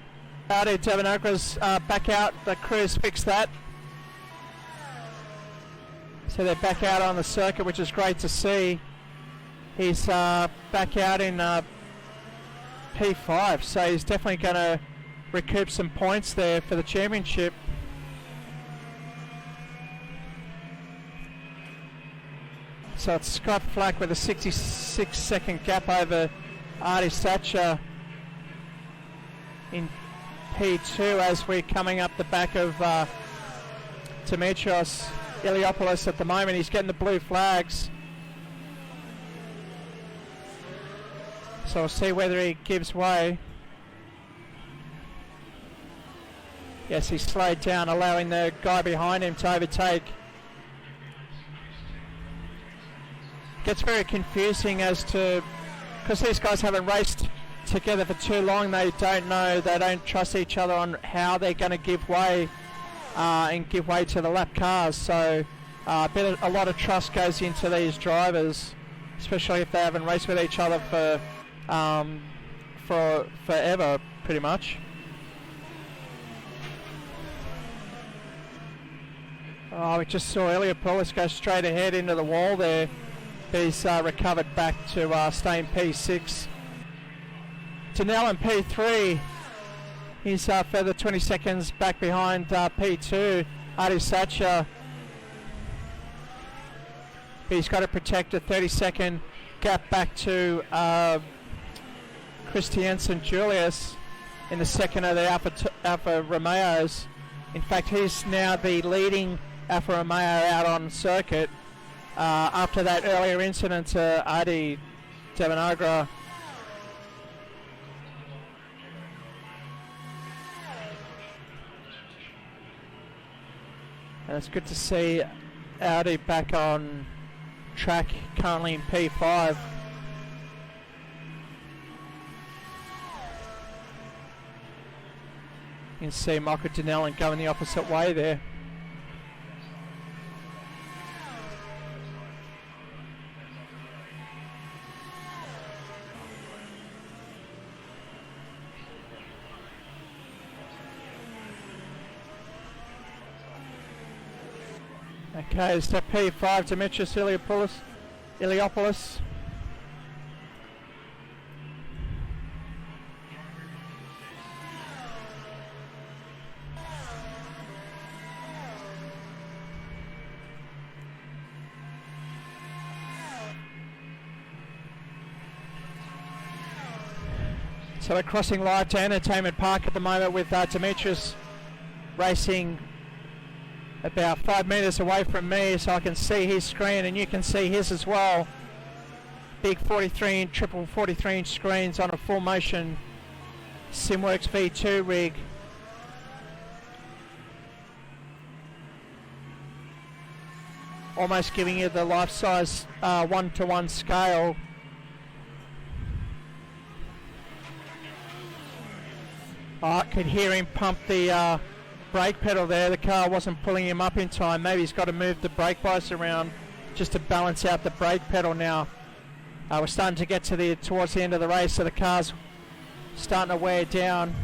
Audi Devanagra's back out. The crew's fixed that. So So they're back out on the circuit, which is great to see. He's back out in P5, so he's definitely going to recoup some points there for the championship. So it's Scott Flack with a 66-second gap over RD2 in P2 as we're coming up the back of Dimitrios Iliopoulos at the moment. He's getting the blue flags. So we'll see whether he gives way. Yes, he slowed down, allowing the guy behind him to overtake. Gets very confusing as to, because these guys haven't raced together for too long, they don't know, they don't trust each other on how they're going to give way and give way to the lap cars. So a lot of trust goes into these drivers, especially if they haven't raced with each other for forever, pretty much. Oh, we just saw Iliopoulos go straight ahead into the wall there. He's recovered back to stay in P6. Danelle in P3. He's further 20 seconds back behind P2. RD2. He's got to protect a 30-second gap back to Christiansen Julius in the second of the Alfa Romeos. In fact, he's now the leading Alfa Romeo out on circuit. After that earlier incident to Adi Devanagra. And it's good to see Audi back on track, currently in P5. You can see Michael Dinellan going the opposite way there. Okay, it's to P5, Dimitrios Iliopoulos. So we're crossing live to Entertainment Park at the moment with Dimitrios racing about 5 metres away from me, so I can see his screen and you can see his as well. Big 43-inch, triple 43-inch screens on a full motion Simworks V2 rig. Almost giving you the life-size 1-to-1 scale. I could hear him pump the brake pedal there. The car wasn't pulling him up in time. Maybe he's got to move the brake bias around just to balance out the brake pedal now. We're starting to get to towards the end of the race, so the car's starting to wear down.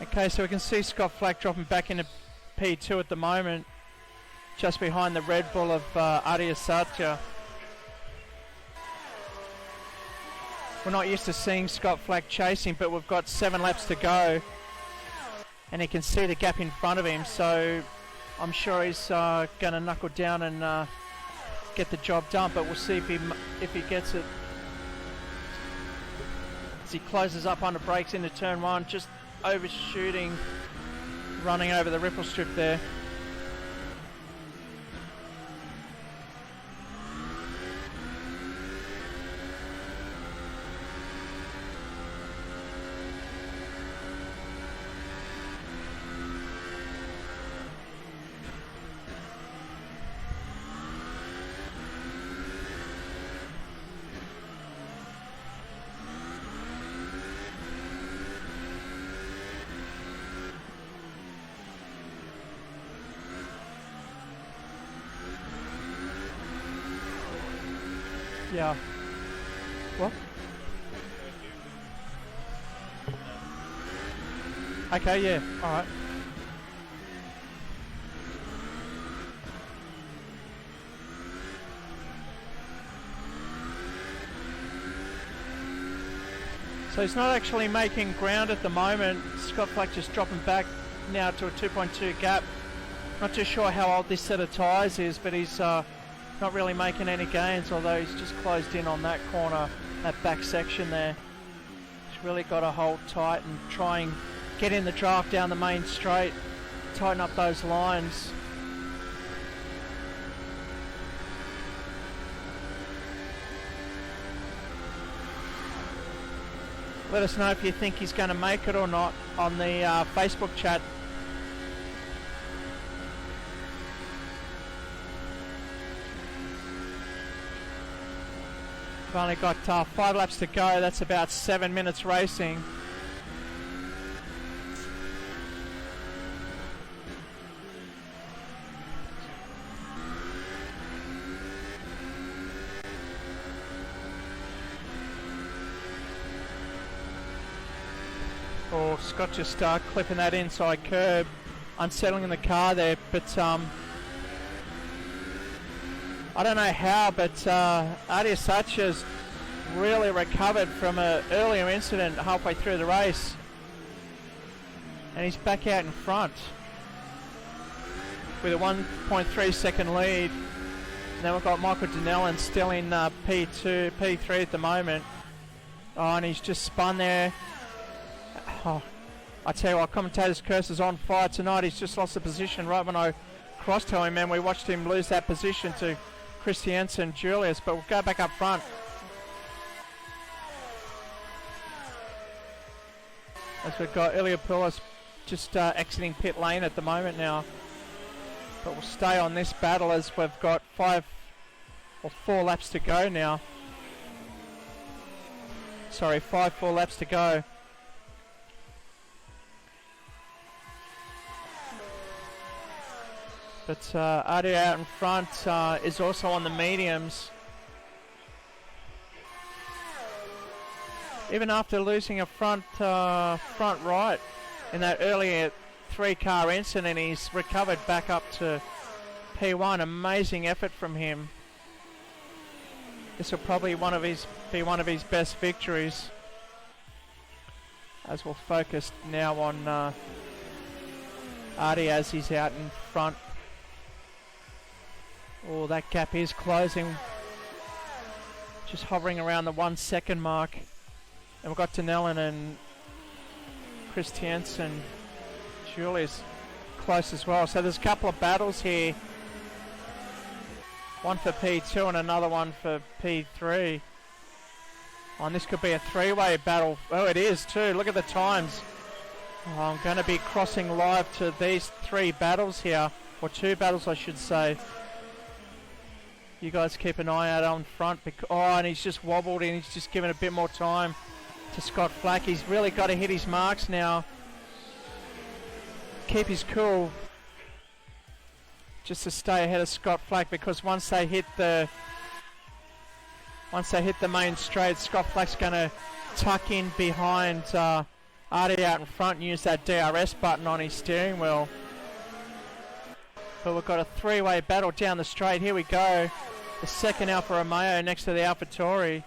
Okay, so we can see Scott Flack dropping back into P2 at the moment, just behind the Red Bull of Racecentre. We're not used to seeing Scott Flack chasing, but we've got 7 laps to go, and he can see the gap in front of him, so I'm sure he's going to knuckle down and get the job done, but we'll see if he gets it. As he closes up under brakes into turn 1, just overshooting, running over the ripple strip there. Yeah. What? Okay, yeah, alright. So he's not actually making ground at the moment. Scott Flack just dropping back now to a 2.2 gap. Not too sure how old this set of tyres is, but he's not really making any gains, although he's just closed in on that corner, that back section there. He's really got to hold tight and try and get in the draft down the main straight, tighten up those lines. Let us know if you think he's going to make it or not on the Facebook chat. We've only got 5 laps to go. That's about 7 minutes racing. Oh, Scott just clipping that inside curb, unsettling the car there, but I don't know how, but Racecentre really recovered from an earlier incident halfway through the race, and he's back out in front with a 1.3 second lead. And then we've got Michael Donnellan still in P3 at the moment. Oh, and he's just spun there. Oh, I tell you what, commentator's curse is on fire tonight. He's just lost the position right when I crossed him, and we watched him lose that position to Christiansen Julius, but we'll go back up front. As we've got Iliopoulos just exiting pit lane at the moment now. But we'll stay on this battle as we've got 4 laps to go now. Sorry, 4 laps to go. But Adi out in front is also on the mediums. Even after losing a front right in that earlier 3-car incident, he's recovered back up to P1. Amazing effort from him. This will probably be one of his best victories. As we'll focus now on Adi as he's out in front. Oh, that gap is closing. Just hovering around the 1 second mark. And we've got Donnellan and Christiansen Julius close as well. So there's a couple of battles here. One for P2 and another one for P3. Oh, and this could be a 3-way battle. Oh, it is too. Look at the times. Oh, I'm going to be crossing live to these 3 battles here. Or 2 battles, I should say. You guys keep an eye out on front. Oh, and he's just wobbled and he's just given a bit more time to Scott Flack. He's really got to hit his marks now. Keep his cool. Just to stay ahead of Scott Flack, because once they hit the main straight, Scott Flack's going to tuck in behind RD out in front used that DRS button on his steering wheel. But we've got a three-way battle down the straight. Here we go. The second Alfa Romeo next to the AlphaTauri.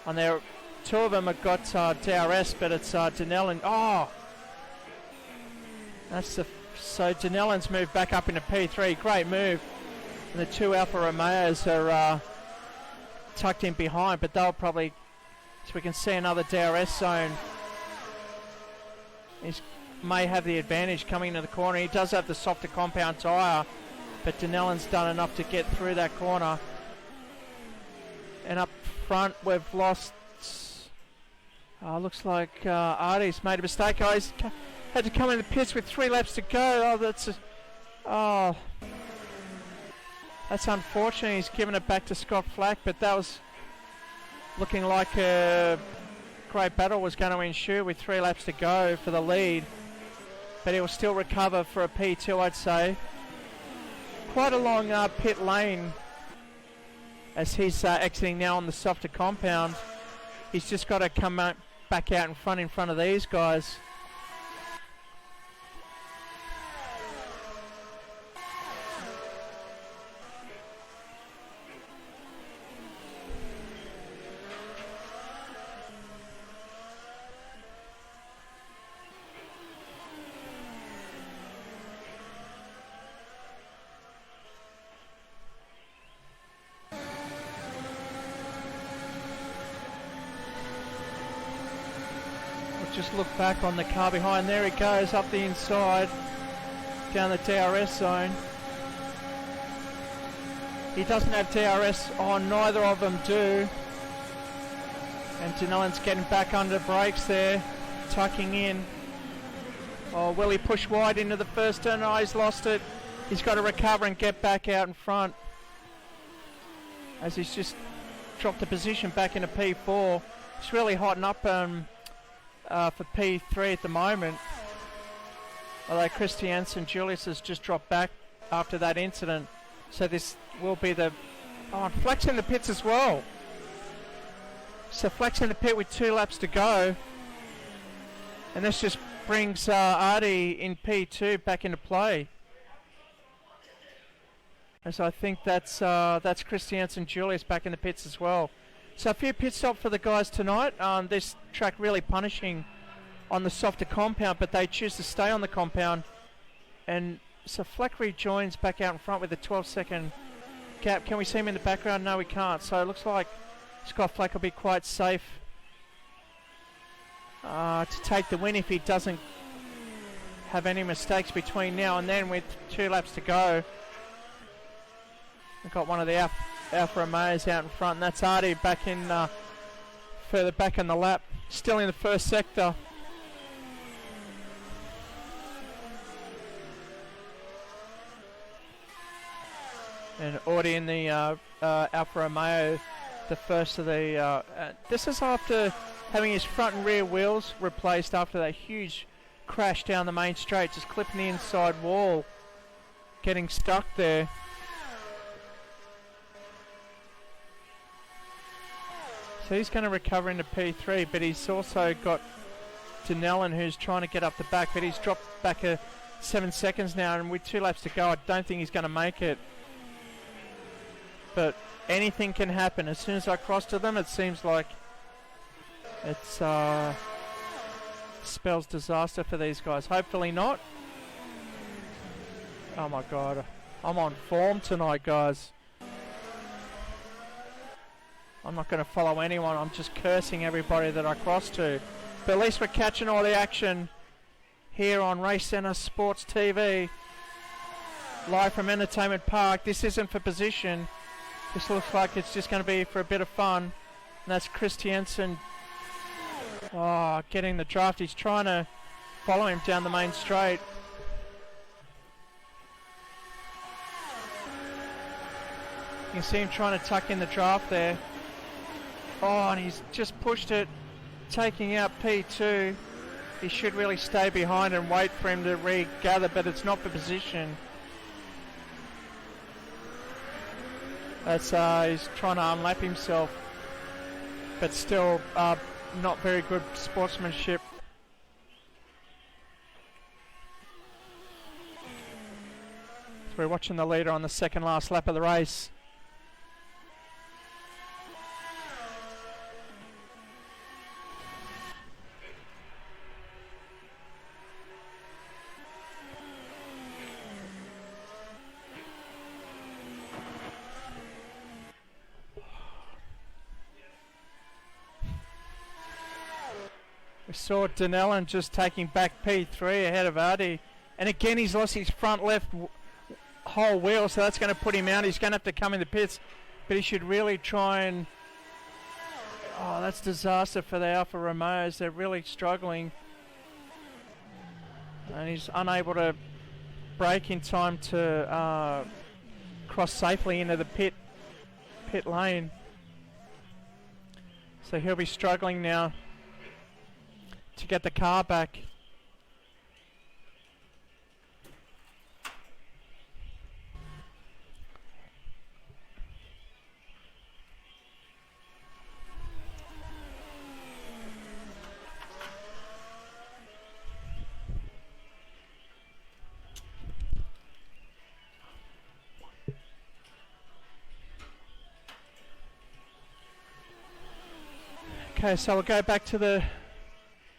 And there, two of them have got DRS, but it's Denellen. Oh! So Denellen's moved back up into P3. Great move. And the two Alfa Romeos are tucked in behind, but they'll probably, so we can see another DRS zone. He may have the advantage coming into the corner. He does have the softer compound tyre, but Denellen's done enough to get through that corner. And up front we've lost, looks like Artie's made a mistake. He's had to come in the pits with 3 laps to go. That's unfortunate. He's given it back to Scott Flack, but that was looking like a great battle was going to ensue with 3 laps to go for the lead. But he will still recover for a P2, I'd say. Quite a long pit lane as he's exiting now on the softer compound. He's just got to come back out in front of these guys. Just look back on the car behind. There he goes up the inside, down the DRS zone. He doesn't have DRS on, neither of them do. And Denellen's getting back under brakes there, tucking in. Oh, will he push wide into the first turn? Oh, he's lost it. He's got to recover and get back out in front, as he's just dropped the position back into P4. It's really hotting up for P3 at the moment, although Christiansen Julius has just dropped back after that incident, so this will be the Flex in the pits as well. So Flex in the pit with 2 laps to go, and this just brings Artie in P2 back into play, as I think that's Christiansen Julius back in the pits as well. So a few pit stops for the guys tonight. This track really punishing on the softer compound, but they choose to stay on the compound. And so Fleck rejoins back out in front with a 12-second gap. Can we see him in the background? No, we can't. So it looks like Scott Fleck will be quite safe to take the win if he doesn't have any mistakes between now and then with 2 laps to go. We've got one of the Alfa Romeos out in front, and that's Artie back in further back in the lap, still in the first sector. And Audi in the Alfa Romeo, the first of the... this is after having his front and rear wheels replaced after that huge crash down the main straight, just clipping the inside wall, getting stuck there. So he's going to recover into P3, but he's also got Denellen who's trying to get up the back, but he's dropped back 7 seconds now, and with 2 laps to go I don't think he's going to make it. But anything can happen. As soon as I cross to them, it seems like it's spells disaster for these guys. Hopefully not. Oh my god, I'm on form tonight, guys. I'm not going to follow anyone, I'm just cursing everybody that I cross to. But at least we're catching all the action here on Racecentre Sports TV, live from Entertainment Park. This isn't for position, this looks like it's just going to be for a bit of fun. And that's Christiansen getting the draft. He's trying to follow him down the main straight. You can see him trying to tuck in the draft there. Oh, and he's just pushed it, taking out P2. He should really stay behind and wait for him to regather, but it's not for position. That's he's trying to unlap himself, but still not very good sportsmanship We're watching the leader on the second last lap of the race. We saw Denellen just taking back P3 ahead of RD. And again, he's lost his front left whole wheel, so that's going to put him out. He's going to have to come in the pits, but he should really try and... Oh, that's disaster for the Alfa Romeos. They're really struggling. And he's unable to brake in time to cross safely into the pit lane. So he'll be struggling now to get the car back. Okay, so we'll go back to the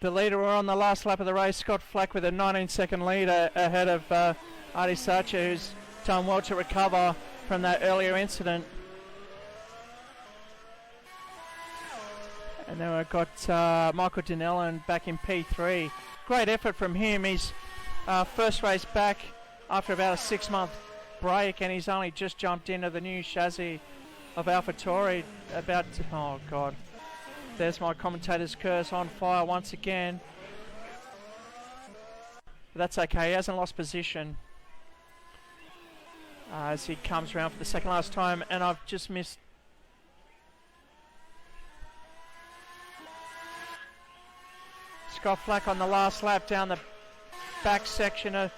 leader. We're on the last lap of the race. Scott Flack with a 19-second lead ahead of Artie Sacher, who's done well to recover from that earlier incident. And then we've got Michael Denellen back in P3. Great effort from him. He's first race back after about a 6-month break, and he's only just jumped into the new chassis of AlphaTauri oh God. There's my commentator's curse on fire once again. But that's okay, he hasn't lost position as he comes around for the second last time, and I've just missed. Scott Flack on the last lap down the back section,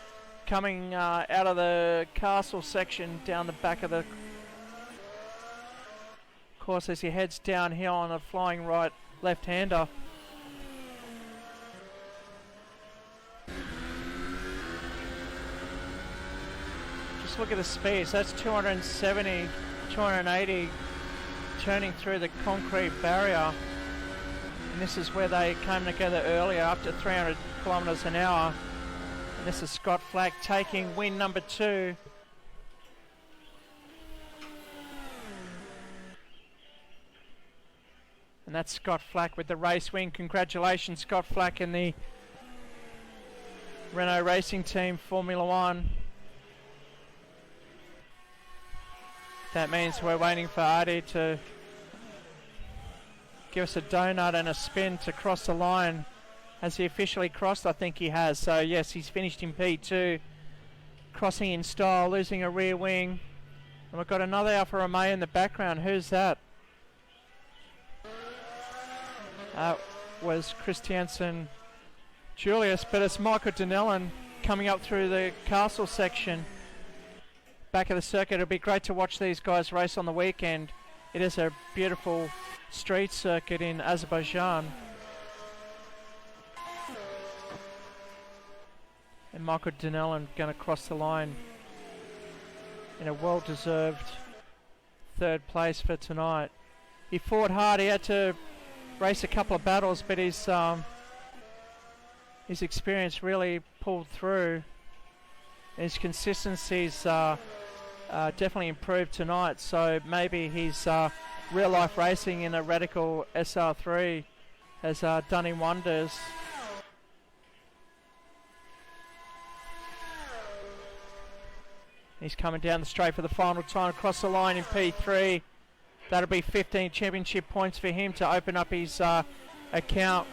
coming out of the castle section down the back of the course as he heads downhill on a flying right left-hander. Just look at the speeds. That's 270, 280 turning through the concrete barrier. And this is where they came together earlier, up to 300 kilometres an hour. And this is Scott Flack taking win number 2. And that's Scott Flack with the race win. Congratulations, Scott Flack and the Renault Racing Team Formula One. That means we're waiting for Artie to give us a donut and a spin to cross the line. Has he officially crossed? I think he has. So yes, he's finished in P2. Crossing in style, losing a rear wing. And we've got another Alfa Romeo in the background. Who's that? Was Christiansen Julius, but it's Michael Denellen coming up through the castle section, back of the circuit. It'll be great to watch these guys race on the weekend. It is a beautiful street circuit in Azerbaijan. And Michael Denellen going to cross the line in a well-deserved third place for tonight. He fought hard. He had to race a couple of battles, but his experience really pulled through. His consistency's definitely improved tonight, so maybe his real life racing in a Radical SR3 has done him wonders. He's coming down the straight for the final time across the line in P3. That'll be 15 championship points for him to open up his account.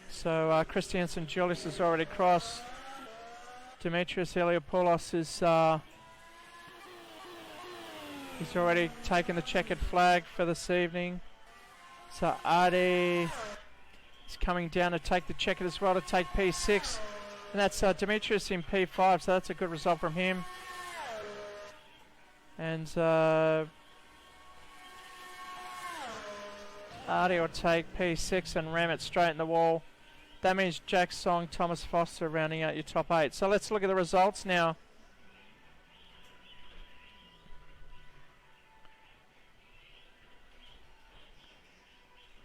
So Christiansen Julius has already crossed. Demetrius Eliopoulos is he's already taken the checkered flag for this evening. So Artie is coming down to take the checkered as well, to take P6. And that's Demetrius in P5, so that's a good result from him. And Artie will take P6 and ram it straight in the wall that means Jack Song, Thomas Foster rounding out your top 8. So let's look at the results now.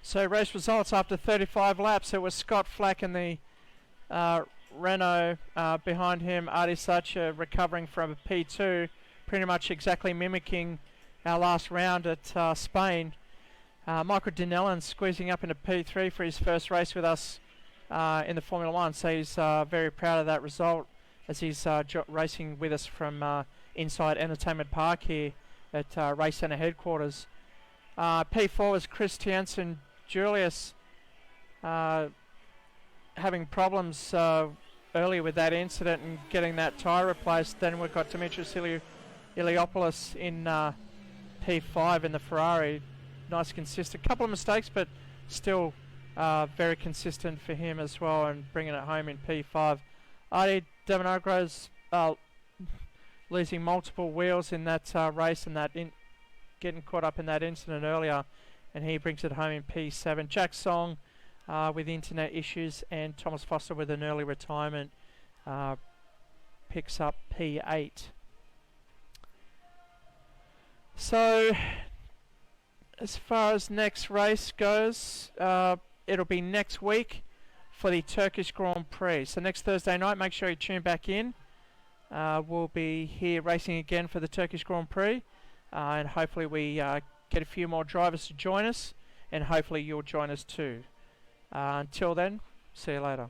So race results after 35 laps. It was Scott Flack in the Renault. Behind him, Artie Sacher recovering from a P2, pretty much exactly mimicking our last round at Spain. Michael Dinellan squeezing up into P3 for his first race with us in the Formula 1. So he's very proud of that result as he's racing with us from inside Entertainment Park here at Racecentre headquarters. P4 was Chris Tiensen Julius having problems earlier with that incident and getting that tyre replaced. Then we've got Dimitris Iliopoulos in P5 in the Ferrari. Nice consistent, couple of mistakes, but still very consistent for him as well, and bringing it home in P5. Adi Demonagro's losing multiple wheels in that race and that getting caught up in that incident earlier, and he brings it home in P7. Jack Song with internet issues and Thomas Foster with an early retirement picks up P8. So as far as next race goes, it'll be next week for the Turkish Grand Prix. So next Thursday night, make sure you tune back in. We'll be here racing again for the Turkish Grand Prix, and hopefully we get a few more drivers to join us, and hopefully you'll join us too. Until then, see you later.